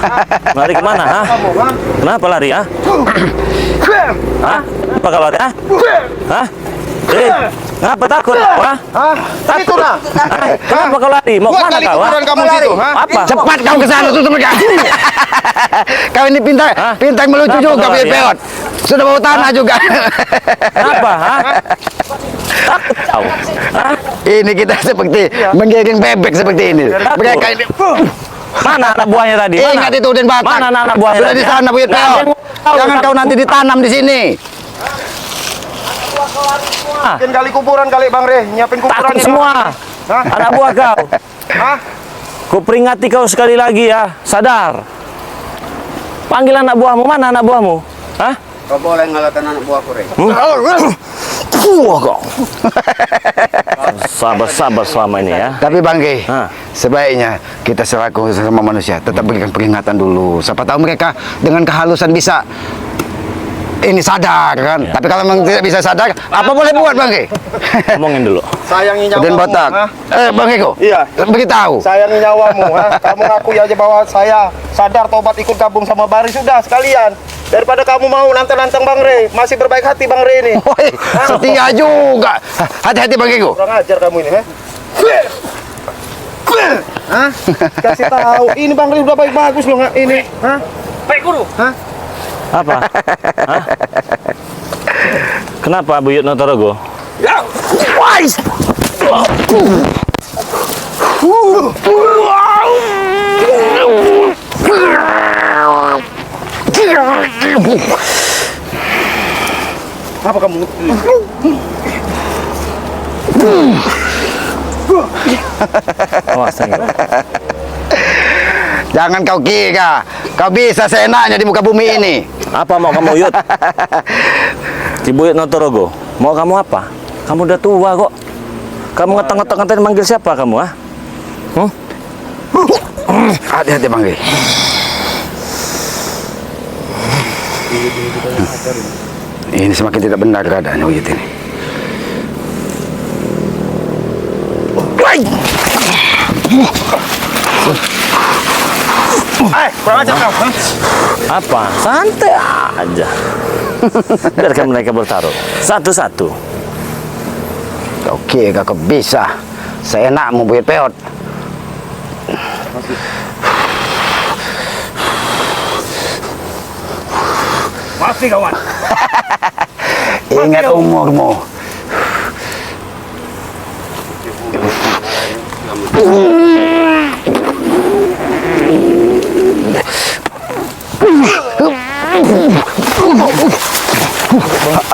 Lari kemana? Hah? Kamu, ha? Kenapa lari? Hah? Hah? Apa kau lari? Hah? Hah? Kenapa takut? Hah? Hah? Itu nah. Kenapa kau lari? Mau Buat kemana kali kau? kuburan Hah? kamu situ, ha? Apa? Cepat kau ke sana tutup mereka. Kau ini pintar, Hah? pintar melucu Kenapa juga kau punya lari, ya? peot. Sudah bawa tanah juga. Kenapa? Hah? Takut kau? Hah? Ini kita seperti menggiring bebek seperti ini. Mereka ini. Mana anak buahnya tadi? Mana? Ingat itu Udin Batak. Mana anak buahnya? Sudah tadi, di ha? sana punya Nggak ada peot. yang tahu. Jangan kau nanti ditanam di sini. Bikin kali kuburan kali Bang Rey, nyiapin kuburan Takut semua. Hah? Anak buah kau. Hah? Ku peringati kau sekali lagi ya. Sadar. Panggil anak buahmu. Mana anak buahmu? Hah? Kau boleh ngalahkan anak buahku, Rey. Wah kau. Sabar-sabar selama ini ya. Tapi Bang Ge, Hah. sebaiknya kita selaku sesama manusia tetap berikan peringatan dulu. Siapa tahu mereka dengan kehalusan bisa ini sadar kan. Ya. Tapi kalau memang tidak bisa sadar, apa boleh buat Bang Ge? Ngomongin dulu. Sayangi Udin nyawamu. Batak. ha? Bang Eko. Iya. Beritahu. Sayangi nyawamu, ha? Kamu ngaku aja bahwa saya sadar tobat ikut gabung sama Bang Rey sudah sekalian. Daripada kamu mau nantang-nantang Bang Rey, masih berbaik hati Bang Rey ini. Woi, setia juga. Hati-hati Bang Eko. Kurang ajar kamu ini, ha? Hah? Kasih tahu, ini Bang Rey udah baik-bagus loh, nggak ini, hah? Baik guru. Hah? Apa? Hah? Kenapa Buyut Notorogo? Ya. Wais. Apa kamu? Awas tengok. Jangan kau kira kau bisa seenaknya di muka bumi ini. Apa mau kamu Yud? Di Buyut Notorogo. Mau kamu apa? Kamu udah tua kok. Kamu ngetok-ngetok manggil siapa kamu ah? Hati-hati Bang Ge. Ini semakin tidak benar keadaannya begitu ini. Kurang ajar kau. Apa? Santai aja. Biarkan mereka bertarung. Satu-satu. Oke, kakak bisa. Saya enak mau buyut peot. Masih kawan. Ingat umurmu.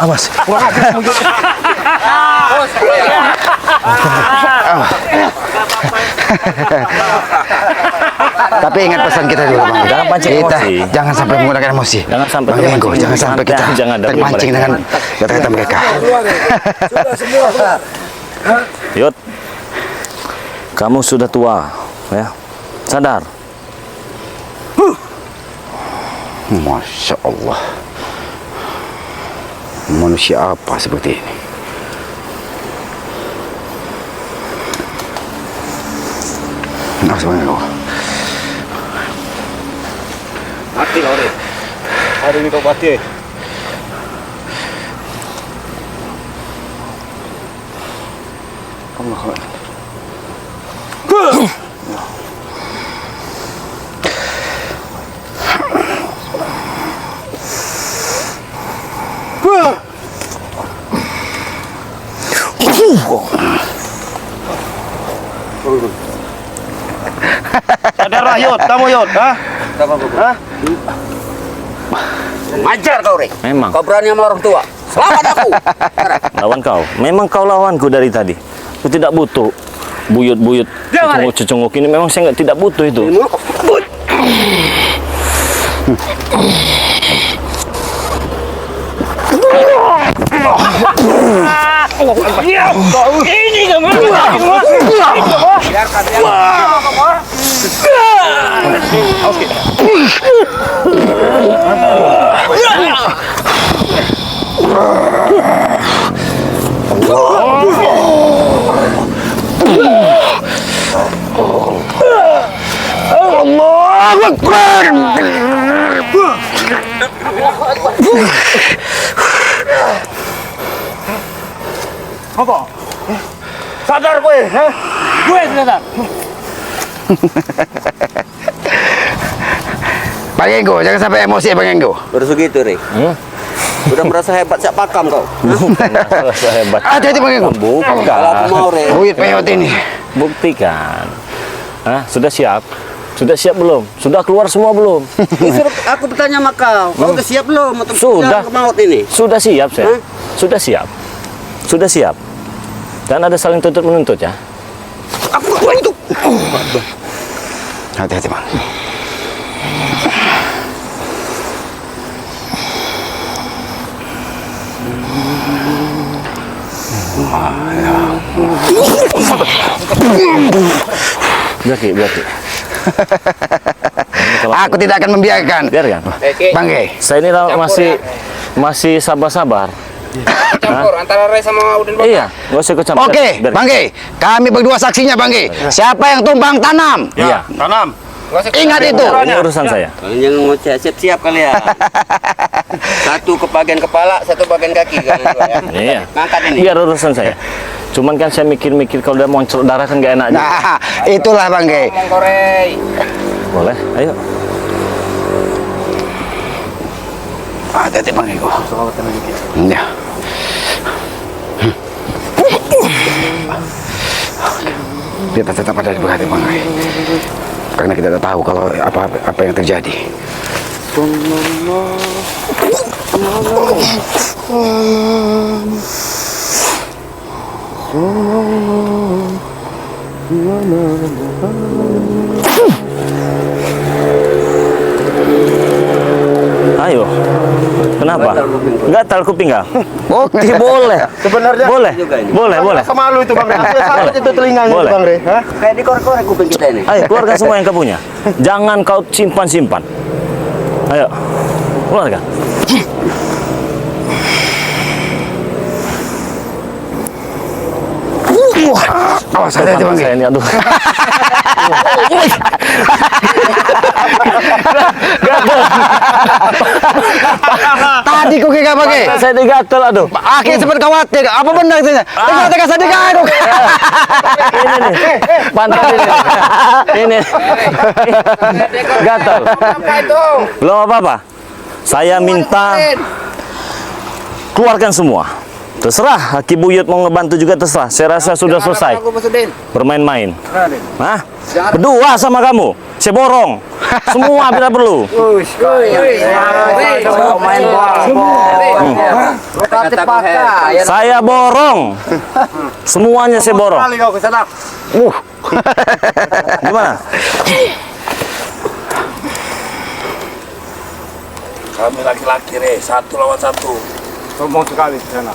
Awas. Tapi ingat pesan kita dulu Bang. Jangan pancing Kita emosi. jangan sampai menggunakan emosi. Jangan sampai Bang Enggo, terpancing. jangan sampai kita Jangan ada terpancing mereka. dengan kata-kata mereka. Sudah semua. Yot, kamu sudah tua, ya. Sadar. Masya Allah. Manusia apa seperti ini? Awas Bang Enggo. Mati kau deh. Hari ini kau mati. Allah. Sadarlah Yot, kamu Yot, ha? Ngajar kau, Rey. Memang. Kau berani sama orang tua. Lawan aku. Lawan kau. Memang kau lawanku dari tadi. Aku tidak butuh buyut-buyut cecunguk ini. Memang saya tidak butuh itu. Sadar gue, ha? Gue sadar. Bang Enggo, jangan sampai emosi Bang Enggo. Baru segitu, Rey. Udah merasa hebat, siap pakam kau. Saya hebat. Hati-hati Bang Enggo. Kalau aku mau, Rey. Buyut peot ini. Buktikan. Hah? Sudah siap? Sudah siap belum? Sudah keluar semua belum? Aku bertanya sama kau. Kau udah siap belum untuk Sudah. jalan ke maut ini? Sudah siap saya. Hah? Sudah siap. Sudah siap. Dan ada saling tuntut menuntut ya. Hati-hati Bang. Biar Ki. Aku tidak akan membiarkan. Biarkan. Bang Ge. Saya ini masih sabar-sabar. Campur antara Ray sama Udin Bang. Iya, nggak usah ikut campur. Oke, Biar- Bang Ge. Kami berdua saksinya Bang Ge. Siapa yang tumbang tanam? Iya. Tanam. Ingat itu. Ini urusan saya. Kalian ngoceh, siap-siap kalian. Satu ke bagian kepala, satu bagian kaki. Kalian dua, ya. Iya. Ngangkat ini. Biar urusan saya. Cuman kan saya mikir-mikir kalau udah muncul darah kan gak enak juga. Nah, itulah Bang Ge. Ngomong Rey. Boleh, ayo. Hati-hati Bang Ego. Ya. Kita tetap ada di hati Bang Ge. Karena kita tidak tahu kalau apa yang terjadi. Ayo. Kenapa? Gatal kuping nggak? Oke, boleh. Sebenarnya Boleh. Boleh, boleh. rasa malu itu Bang Re. Aku salut itu telinganya itu Boleh. Bang Re. Hah? Kayak dikorek-korek kuping kita ini. Ayo, keluarkan semua yang kau punya. Jangan kau simpan-simpan. Ayo. Keluarkan. Awas hati-hati Bang. Saya ini aduh. Tadi kok gak pakai. Saya digatel aduh. Aki sempat khawatir. Apa benar itu? Tengah-tengah saya digaruk. Ini nih. Pantat ini. Ini. Gatal. Belum apa-apa. Saya minta keluarkan semua. Terserah, Aki Buyut mau ngebantu juga terserah. Saya rasa sudah selesai bermain-main. Hah? Berdua sama kamu. Saya borong. Semua bila perlu. Saya borong. Semuanya saya borong. Gimana? Kami laki-laki re, 1 lawan 1. Sombong sekali di sana.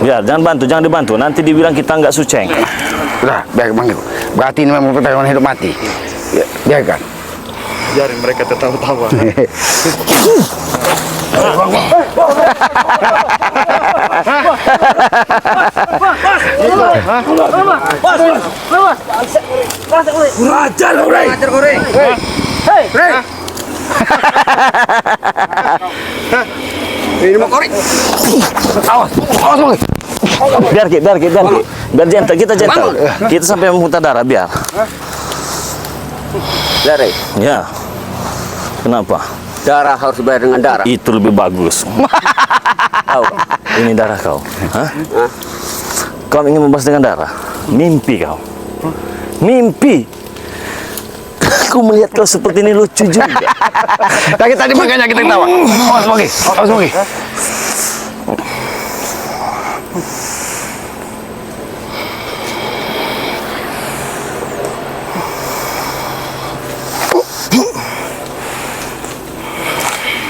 Ya, jangan bantu, jangan dibantu. Nanti dibilang kita nggak suceng. Udah, biar Bang. Berarti ini memang pertarungan hidup mati. Ya, biarkan. Biarin mereka tertawa-tawa. Kurang ajar kau re. Ini mau korek. Awas Bang. Biar gentle, kita gentle. Kita sampai memuntah darah, biar. Dari Ya. Kenapa? darah harus bayar dengan darah. Itu lebih bagus. Tahu? Ini darah kau. Hah? Kau ingin membahas dengan darah? Mimpi kau. Mimpi. Aku melihat kau seperti ini lucu juga. Tadi makanya kita ketawa. Awas Bang. Awas Bang.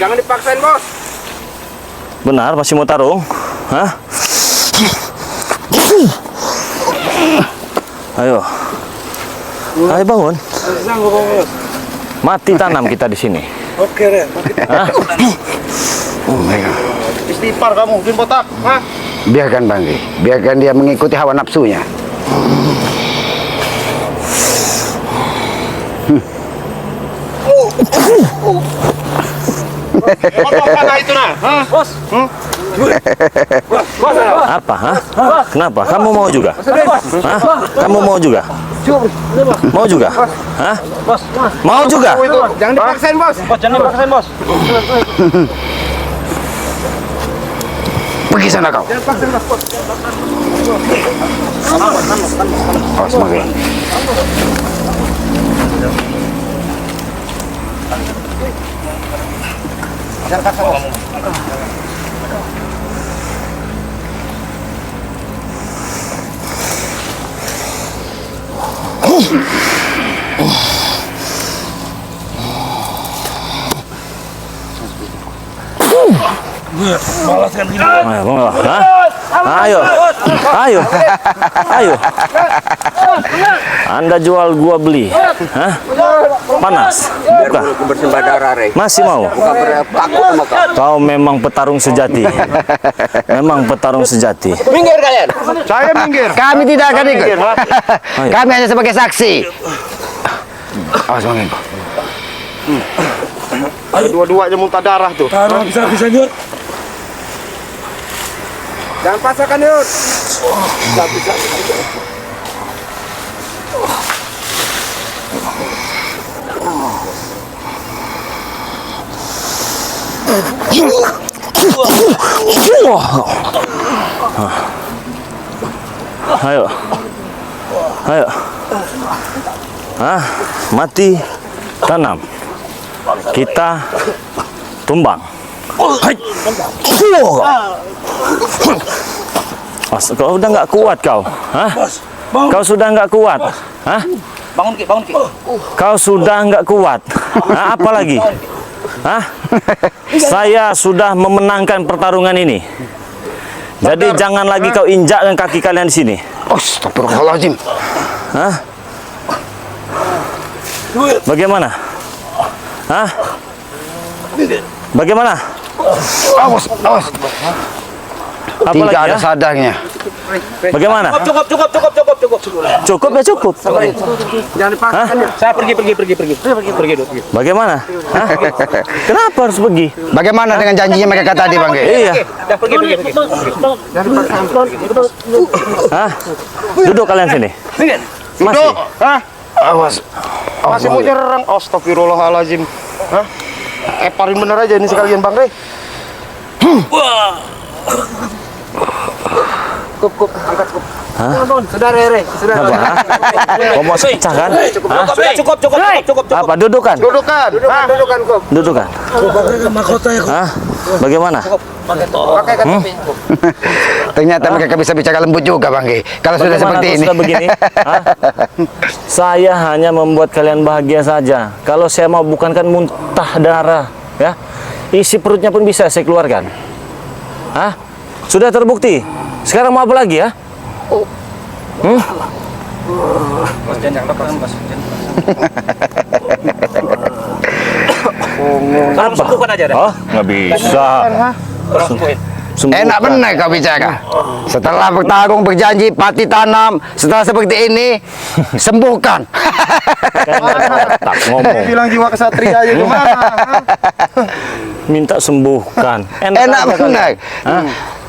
Jangan dipaksain, Bos. Benar, masih mau tarung? Hah? Ayo. Ayo bangun. Mati tanam kita di sini. Oke re. Hah? Oh my God. Istighfar kamu, bikin botak. Hah? Biarkan Bang. Biarkan dia mengikuti hawa nafsunya. Potong panah itu nah. Hah? Bos. Apa? Hah? Kenapa? Kamu mau juga? Hah? Kamu mau juga? Mau juga? Hah? Mau juga? Jangan dipaksain, Bos. Jangan dipaksain, Bos. Pergi sana kau. Awas Bang. Balaskan ini. Ayo, mau nggak? Hah? Ayo, ayo, ayo. Anda jual, gua beli. Hah? Panas? Bukan? Aku bersimbah darah re. Masih mau? Bukan takut sama kau. Kau memang petarung sejati. Memang petarung sejati. Minggir kalian. Saya minggir. Kami tidak akan ikut. Ayo. Kami hanya sebagai saksi. Awas Bang. Dua-duanya muntah darah tuh. Taruh bisa nyur. Jangan pasarkan, Yud. Ayo. Ayo. Mati tanam. Kita tumbang. Mas, kau udah nggak kuat kau. Hah? Kau sudah nggak kuat. Hah? Bangun Ki, bangun Ki. Kau sudah nggak kuat. Hah, apa lagi? Hah? Saya sudah memenangkan pertarungan ini. Jadi jangan lagi kau injakkan kaki kalian di sini. Astagfirullahaladzim. Hah? Bagaimana? Hah? Bagaimana? Awas, awas. Apa Tidak lagi ada ya? sadarnya. Bagaimana? Cukup. Cukup ya cukup. Jangan dipaksakan. Saya pergi dulu. Bagaimana? Hah? Kenapa harus pergi? Bagaimana dengan janjinya mereka tadi, Bang Ge? Iya. Dah pergi. Hah? Duduk kalian sini. Masih. Hah? Awas. Masih mau nyerang. Astagfirullahaladzim. Hah? Eparin bener aja ini sekalian Bang Rey. Cukup, angkat cukup. Sudah Rere, sudah. Apa? Hah? Kau mau pecah kan? Hah? Cukup. Apa? Dudukan. Dudukan. Hah? Dudukan. Mahkota ya. Hah? Bagaimana? Pakai KTP. Ternyata mereka bisa bicara lembut juga, Bang Ge. Kalau sudah Bagaimana seperti kalau ini. sudah begini? Hah? Saya hanya membuat kalian bahagia saja. Kalau saya mau bukankan muntah darah, ya, isi perutnya pun bisa saya keluarkan. Hah? Sudah terbukti. Sekarang mau apa lagi ya? Apa? Sembuhkan aja dah. Oh, nggak bisa. Sembuhkan. Enak benar kau bicara. Setelah bertarung berjanji pati tanam, setelah seperti ini sembuhkan. Tak ngomong. Bilang jiwa kesatria aja gimana? Hah? Minta sembuhkan. Enak aja kali. benar.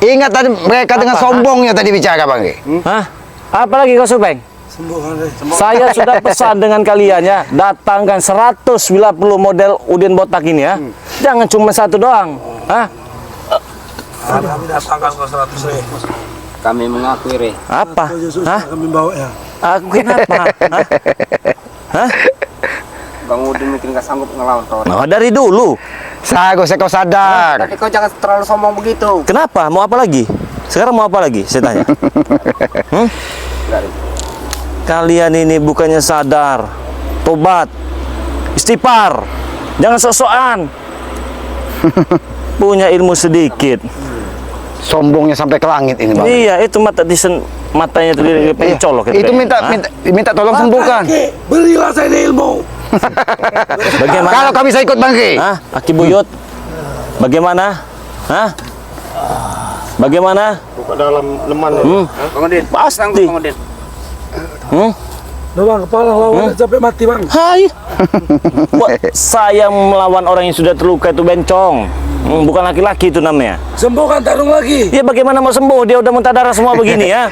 Ingat tadi mereka dengan sombongnya tadi bicara, Bang Ge. Hah? Apa lagi kau Supeng? Saya sudah pesan dengan kalian ya, datangkan 190 model Udin botak ini ya. Jangan cuma satu doang. Hah? Kami datangkan ke 100 Kami mengakui, Re. Apa? Yesus Hah? kami bawa ya. Aku kenapa? Hah? Hah? Bang Udin mungkin nggak sanggup ngelawan kau. Oh, dari dulu. Seharusnya kau sadar. Tapi kau jangan terlalu sombong begitu. Kenapa? Mau apa lagi? Sekarang mau apa lagi? Saya tanya. Kalian ini bukannya sadar, tobat, istighfar, jangan sok-sokan. Punya ilmu sedikit. Sombongnya sampai ke langit ini, Bang. Iya, itu matanya tadi pengen colok Itu kayaknya. minta tolong sembuhkan. Kakek, berilah saya ini ilmu. Bagaimana? Kalau kau bisa ikut, Bang Ge. Hah? Aki Buyut? Bagaimana? Hah? Bagaimana? Buka dalam leman. Bang Udin, Pasti. sanggup Bang Udin. Nah, Bang, kepala lawan sampai mati, Bang. Hai. Saya melawan orang yang sudah terluka itu bencong. Bukan laki-laki itu namanya. Sembuhkan tarung lagi. Ya bagaimana mau sembuh? Dia udah muntah darah semua begini ya.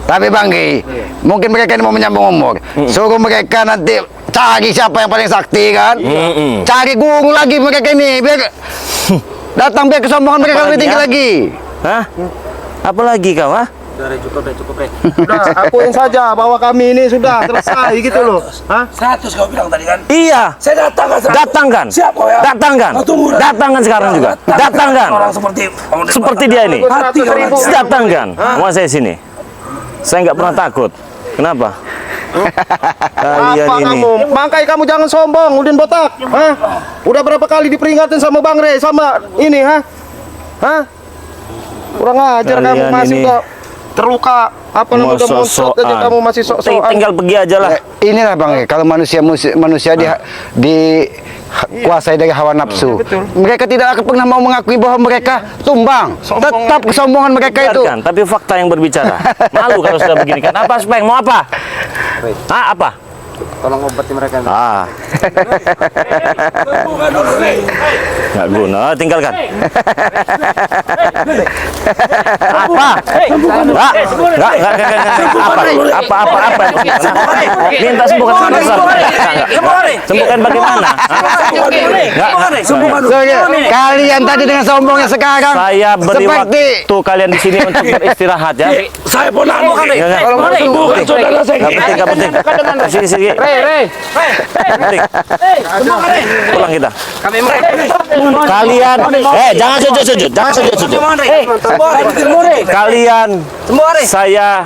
Tapi Bang Ge, mungkin mereka ini mau menyambung umur. Suruh mereka nanti cari siapa yang paling sakti kan. Cari guru lagi mereka ini biar datang biar kesombongan mereka Apa lebih lagi tinggi ya? lagi. Hah? Apa lagi kau? Hah? Udah, Re, cukup, Re. Sudah, akuin saja bahwa kami ini sudah selesai gitu loh. Hah? 100 kau bilang tadi kan. Iya. Saya datangkan 100. Datangkan. Siap kau ya. Datangkan. Kau tunggu, Re. Datangkan sekarang juga. Datangkan. Orang seperti Bang Udin. Seperti dia ini. Hati kau nanti. Datangkan. Sama saya sini. Saya nggak pernah takut. Kenapa? Kalian Apa ini. kamu? Makanya kamu jangan sombong, Udin botak. Hah? Udah berapa kali diperingatin sama Bang Rey sama ini, hah? Hah? Kurang ajar kamu Kalian masih ini udah terluka. Apa Mau udah muncul aja kamu masih sok-sokan. Tinggal pergi aja lah. Inilah Bang Ge, kalau manusia dikuasai dari hawa nafsu. Mereka tidak akan pernah mau mengakui bahwa mereka tumbang. Tetap kesombongan mereka itu. Biarkan, tapi fakta yang berbicara. Malu kalau sudah begini kan. Apa Speng? Mau apa? Hah, apa? Tolong obati mereka. Ah. Sembuhkan dulu, Rey. Nggak guna, tinggalkan. Apa? Nggak. Apa? Minta sembuhkan sama sembuhkan bagaimana? Sembuhkan dulu. Kalian tadi dengan sombongnya sekarang Saya beri seperti waktu kalian di sini untuk beristirahat ya. Saya pun anu, Ki. Ya, Tolong sembuhkan saudara saya, Ki. Nggak penting. Sini. Penting. Pulang kita. Kalian, jangan sujud. Kalian, saya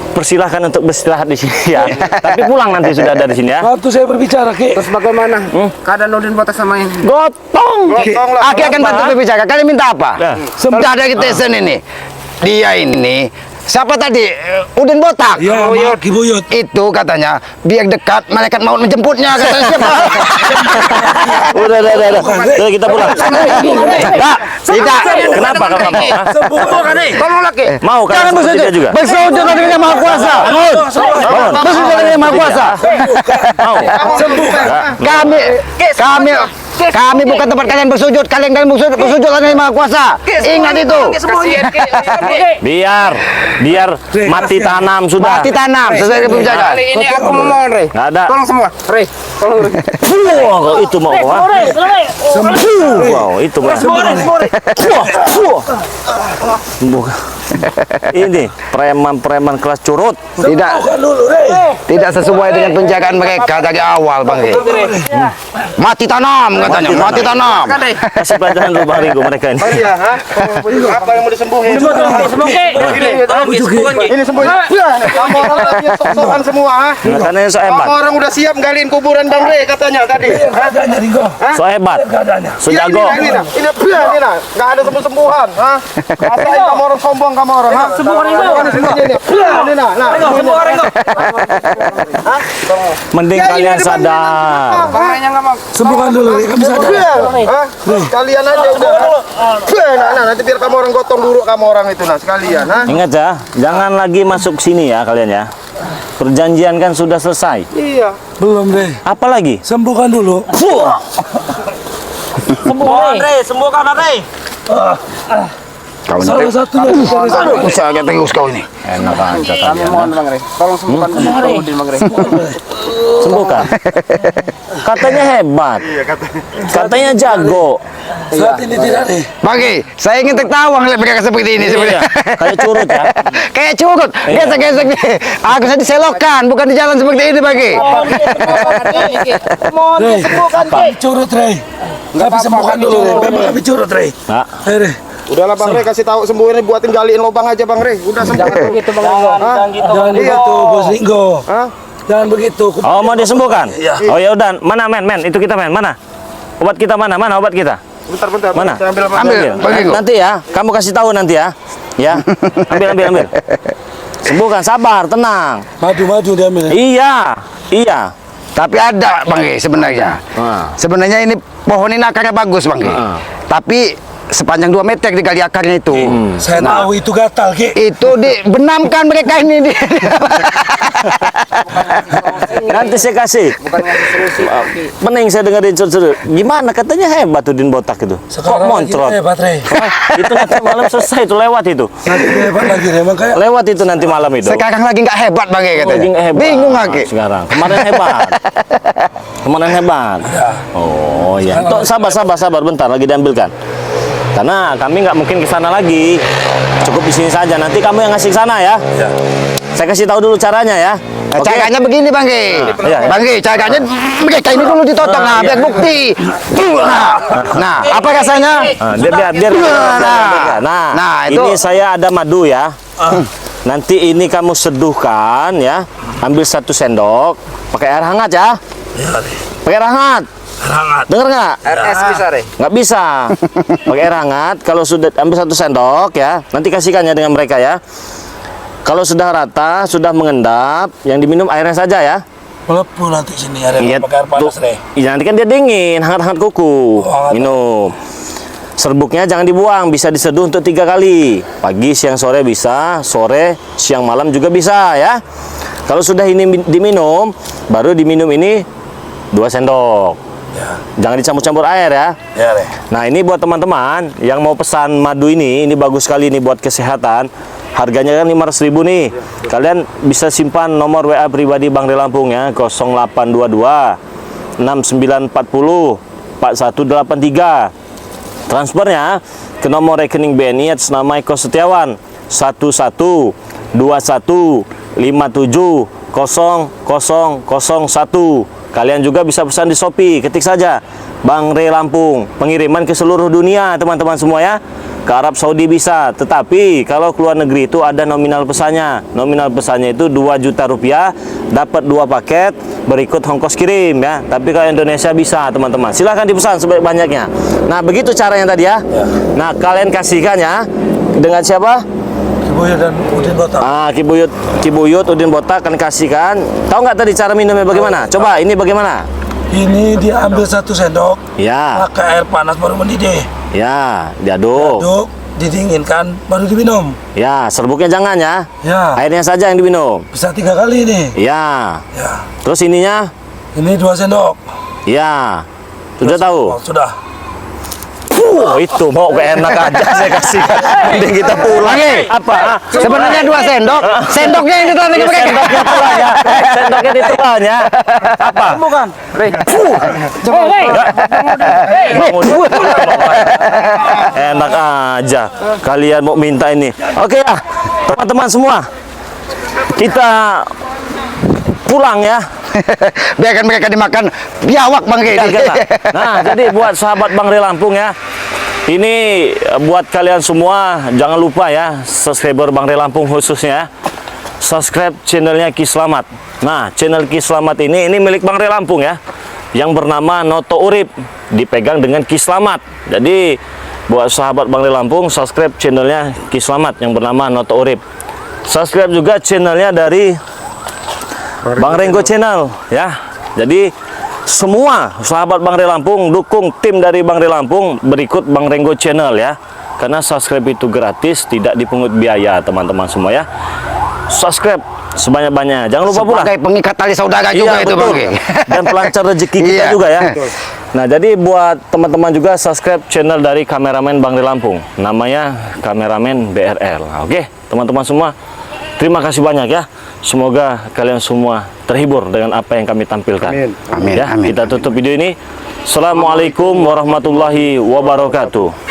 persilahkan untuk beristirahat di sini ya. Tapi pulang nanti sudah dari sini ya. Waktu saya berbicara, Ki. Terus bagaimana keadaan Nurdin Botak sama ini? Gotong. Aki akan bantu berbicara. Kalian minta apa? Ya. Sudah dari Tesen ini. Dia ini siapa tadi? Udin Botak. Ya, Ki Buyut. Itu katanya biar dekat malaikat maut menjemputnya katanya siapa? Udah. Udah kita pulang. Enggak, tidak. Kenapa kamu mau? Hah? Sembuhkan, Rey. Tolong laki. Mau kan Jangan seperti dia bersujud. juga? Bersujud dengan Yang Maha Kuasa. Bangun. Bersujud dengan Yang Maha Kuasa. Mau. Kami bukan tempat kalian bersujud. Kalian bersujud dengan Yang Maha Kuasa. Ingat itu. Biar mati tanam sudah. Mati tanam sesuai dengan pembicaraan. Kali ini aku memohon, Rey. Nggak ada. Tolong semua, Rey. Tolong, Rey. Wow, itu mau apa? Wow, itu mau. Bukan. Ini preman kelas curut. Tidak, Sembuhkan dulu, Rey. tidak sesuai dengan penjagaan mereka dari awal, Bang. Mati tanam katanya, mati tanam. Kasih pelajaran dulu Bang Ringo mereka ini. Iya, ha? Apa yang mau disembuhin? Ini sembuhin. Kamu orang punya sok-sokan semua, ha? Nah, karena yang so hebat. Kamu orang udah siap galiin kuburan Bang Rey katanya tadi. Keadaannya, Ringo. So hebat. Keadaannya. So Ya, jago. ini nah. Nggak ada sembuh-sembuhan, ha? Rasain kamu orang sombong kamu orang, ha? Sembuhan itu. Ini nah. Mending kalian sadar. Bang Rey nggak mau. Sembuhkan dulu, Rey. Kami sadar. Kalian aja udah. Nah, nanti biar kamu orang gotong dulu kamu orang itu nah sekalian, ha? Ingat ya, jangan lagi masuk sini ya kalian ya. Perjanjian kan sudah selesai. Iya. Belum, Rey. Apa lagi? Sembuhkan dulu. Kau Salah satunya dari sana. usaha terus kau ini. Enak aja Kami kalian. mohon, Bang Rey. Tolong sembuhkan Nurdin, Bang Rey. Sembuhkan. Katanya hebat. Katanya jago. Saat ini tidak, Rey. Bagi, saya ingin tertawa ngeliat mereka seperti ini sebenarnya. Kayak curut ya. Kayak curut, gesek-gesek nih. Aku saya diselokan, bukan di jalan seperti ini, Bagi. Rey, kami curut, Rey. Kami sembuhkan dulu, Rey. Memang kami curut, Rey. Nah, Rey. Udahlah Bang Rey, kasih tahu sembuhin, buatin galiin lubang aja Bang Rey. Udah sembuh. Gitu, Bang Rey. Jangan begitu, Bos Ringo. Hah? Jangan begitu. oh mau disembuhkan? Oh ya udah, mana men? Itu kita men, mana? Obat kita mana? Mana obat kita? Bentar. Mana? Saya ambil apa? Ambil, Bagi. Nanti ya, kamu kasih tahu nanti ya. Ya. Ambil. Sembuhkan, sabar, tenang. Maju diambil. Iya. Tapi ada, Bang Ge, sebenarnya. Sebenarnya ini pohon ini akarnya bagus, Bang Ge. Tapi sepanjang 2 meter digali akarnya itu. Saya tahu itu gatal, Ki. Itu dibenamkan mereka ini. Nanti saya kasih. Mending saya dengerin curut. Gimana katanya hebat tuh Din Botak itu. Kok Sekarang lagi moncrot? hebat, Rey. Itu nanti malam selesai itu lewat itu. Nanti hebat lagi, Rey. Makanya Lewat itu nanti malam itu. Sekarang lagi nggak hebat, Bang Ge, katanya. Lagi nggak hebat. Bingung lagi. Sekarang. Kemarin hebat. Oh ya. Tok, sabar bentar lagi diambilkan. Karena kami nggak mungkin ke sana lagi. Cukup di sini saja. Nanti kamu yang ngasih ke sana ya. Saya kasih tahu dulu caranya ya. Nah, Oke? caranya begini, Bang Ge. Iya. Bang Ge, caranya mereka ini dulu ditotong, nah, biar bukti. Nah, apa rasanya? Biar. Nah, itu. ini saya ada madu ya. Nanti ini kamu seduhkan ya. Ambil 1 sendok. Pakai air hangat ya. Pakai air hangat. hangat. Dengar nggak? RS bisa, Rey. Nggak bisa. Pakai air hangat. Kalau sudah ambil 1 sendok ya. Nanti kasihkannya dengan mereka ya. Kalau sudah rata, sudah mengendap, yang diminum airnya saja ya. Melepuh nanti sini ada Iya, pakai air panas, Rey. iya, nanti kan dia dingin, hangat-hangat kuku. hangat. Minum. Serbuknya jangan dibuang, bisa diseduh untuk 3 kali. Pagi, siang, sore bisa, sore, siang, malam juga bisa ya. Kalau sudah ini diminum, baru diminum ini 2 sendok. Jangan dicampur-campur air ya. Ya, deh. Nah, ini buat teman-teman yang mau pesan madu ini bagus sekali nih buat kesehatan. Harganya kan 500.000 nih. Kalian bisa simpan nomor WA pribadi Bang Rey Lampung ya, 0822 6940 4183. Transfernya ke nomor rekening BNI atas nama Eko Setiawan 1121570001. Kalian juga bisa pesan di Shopee, ketik saja Bang Rey Lampung. Pengiriman ke seluruh dunia teman-teman semua ya. Ke Arab Saudi bisa, tetapi kalau keluar negeri itu ada nominal pesannya. Nominal pesannya itu 2 juta rupiah, dapat 2 paket, berikut ongkos kirim ya. Tapi kalau Indonesia bisa teman-teman. Silahkan dipesan sebanyak-banyaknya. Nah, begitu caranya tadi ya. Nah, kalian kasihkan ya. Dengan siapa? Kibuyut dan Udin Botak. Kibuyut, Udin Botak akan kasihkan. Tahu nggak tadi cara minumnya bagaimana? Coba ini bagaimana? Ini diambil 1 sendok, Ya, pakai air panas baru mendidih. ya, diaduk. Aduk, didinginkan, baru diminum. Ya, serbuknya jangan ya. Ya, Airnya saja yang diminum. bisa 3 kali nih. Ya. Ya, Terus ininya? ini 2 sendok. Ya. Sudah tahu? Oh, sudah. Itu mau enak aja saya kasih. Mending kita pulang. Apa? Sebenarnya 2 sendok. Sendoknya yang ditelan lagi pakai. Sendoknya pulang ya. Sendoknya ditelan ya. Apa? Bukan. Enak aja. Kalian mau minta ini. Oke ya, teman-teman semua. Kita pulang ya. Biarkan mereka dimakan biawak Bang Rey. Nah, jadi buat sahabat Bang Rey Lampung ya. Ini buat kalian semua, jangan lupa ya, subscriber Bang Rey Lampung khususnya. Subscribe channelnya Ki Slamet. Nah, channel Ki Slamet ini milik Bang Rey Lampung ya. Yang bernama Noto Urip, dipegang dengan Ki Slamet. Jadi buat sahabat Bang Rey Lampung, subscribe channelnya Ki Slamet yang bernama Noto Urip. Subscribe juga channelnya dari Bang Renggo Channel ya. Jadi semua sahabat Bang Rey Lampung dukung tim dari Bang Rey Lampung berikut Bang Renggo Channel ya. Karena subscribe itu gratis, tidak dipungut biaya teman-teman semua ya. Subscribe sebanyak-banyaknya. Jangan lupa pula Sebagai pengikat tali saudara juga itu Bang Rey. dan pelancar rezeki kita Iya. juga ya. Nah, jadi buat teman-teman juga subscribe channel dari kameramen Bang Rey Lampung. Namanya kameramen BRL. Nah, oke, teman-teman semua. Terima kasih banyak ya. Semoga kalian semua terhibur dengan apa yang kami tampilkan. Amin, Ya, amin. kita tutup video ini. Assalamualaikum warahmatullahi wabarakatuh.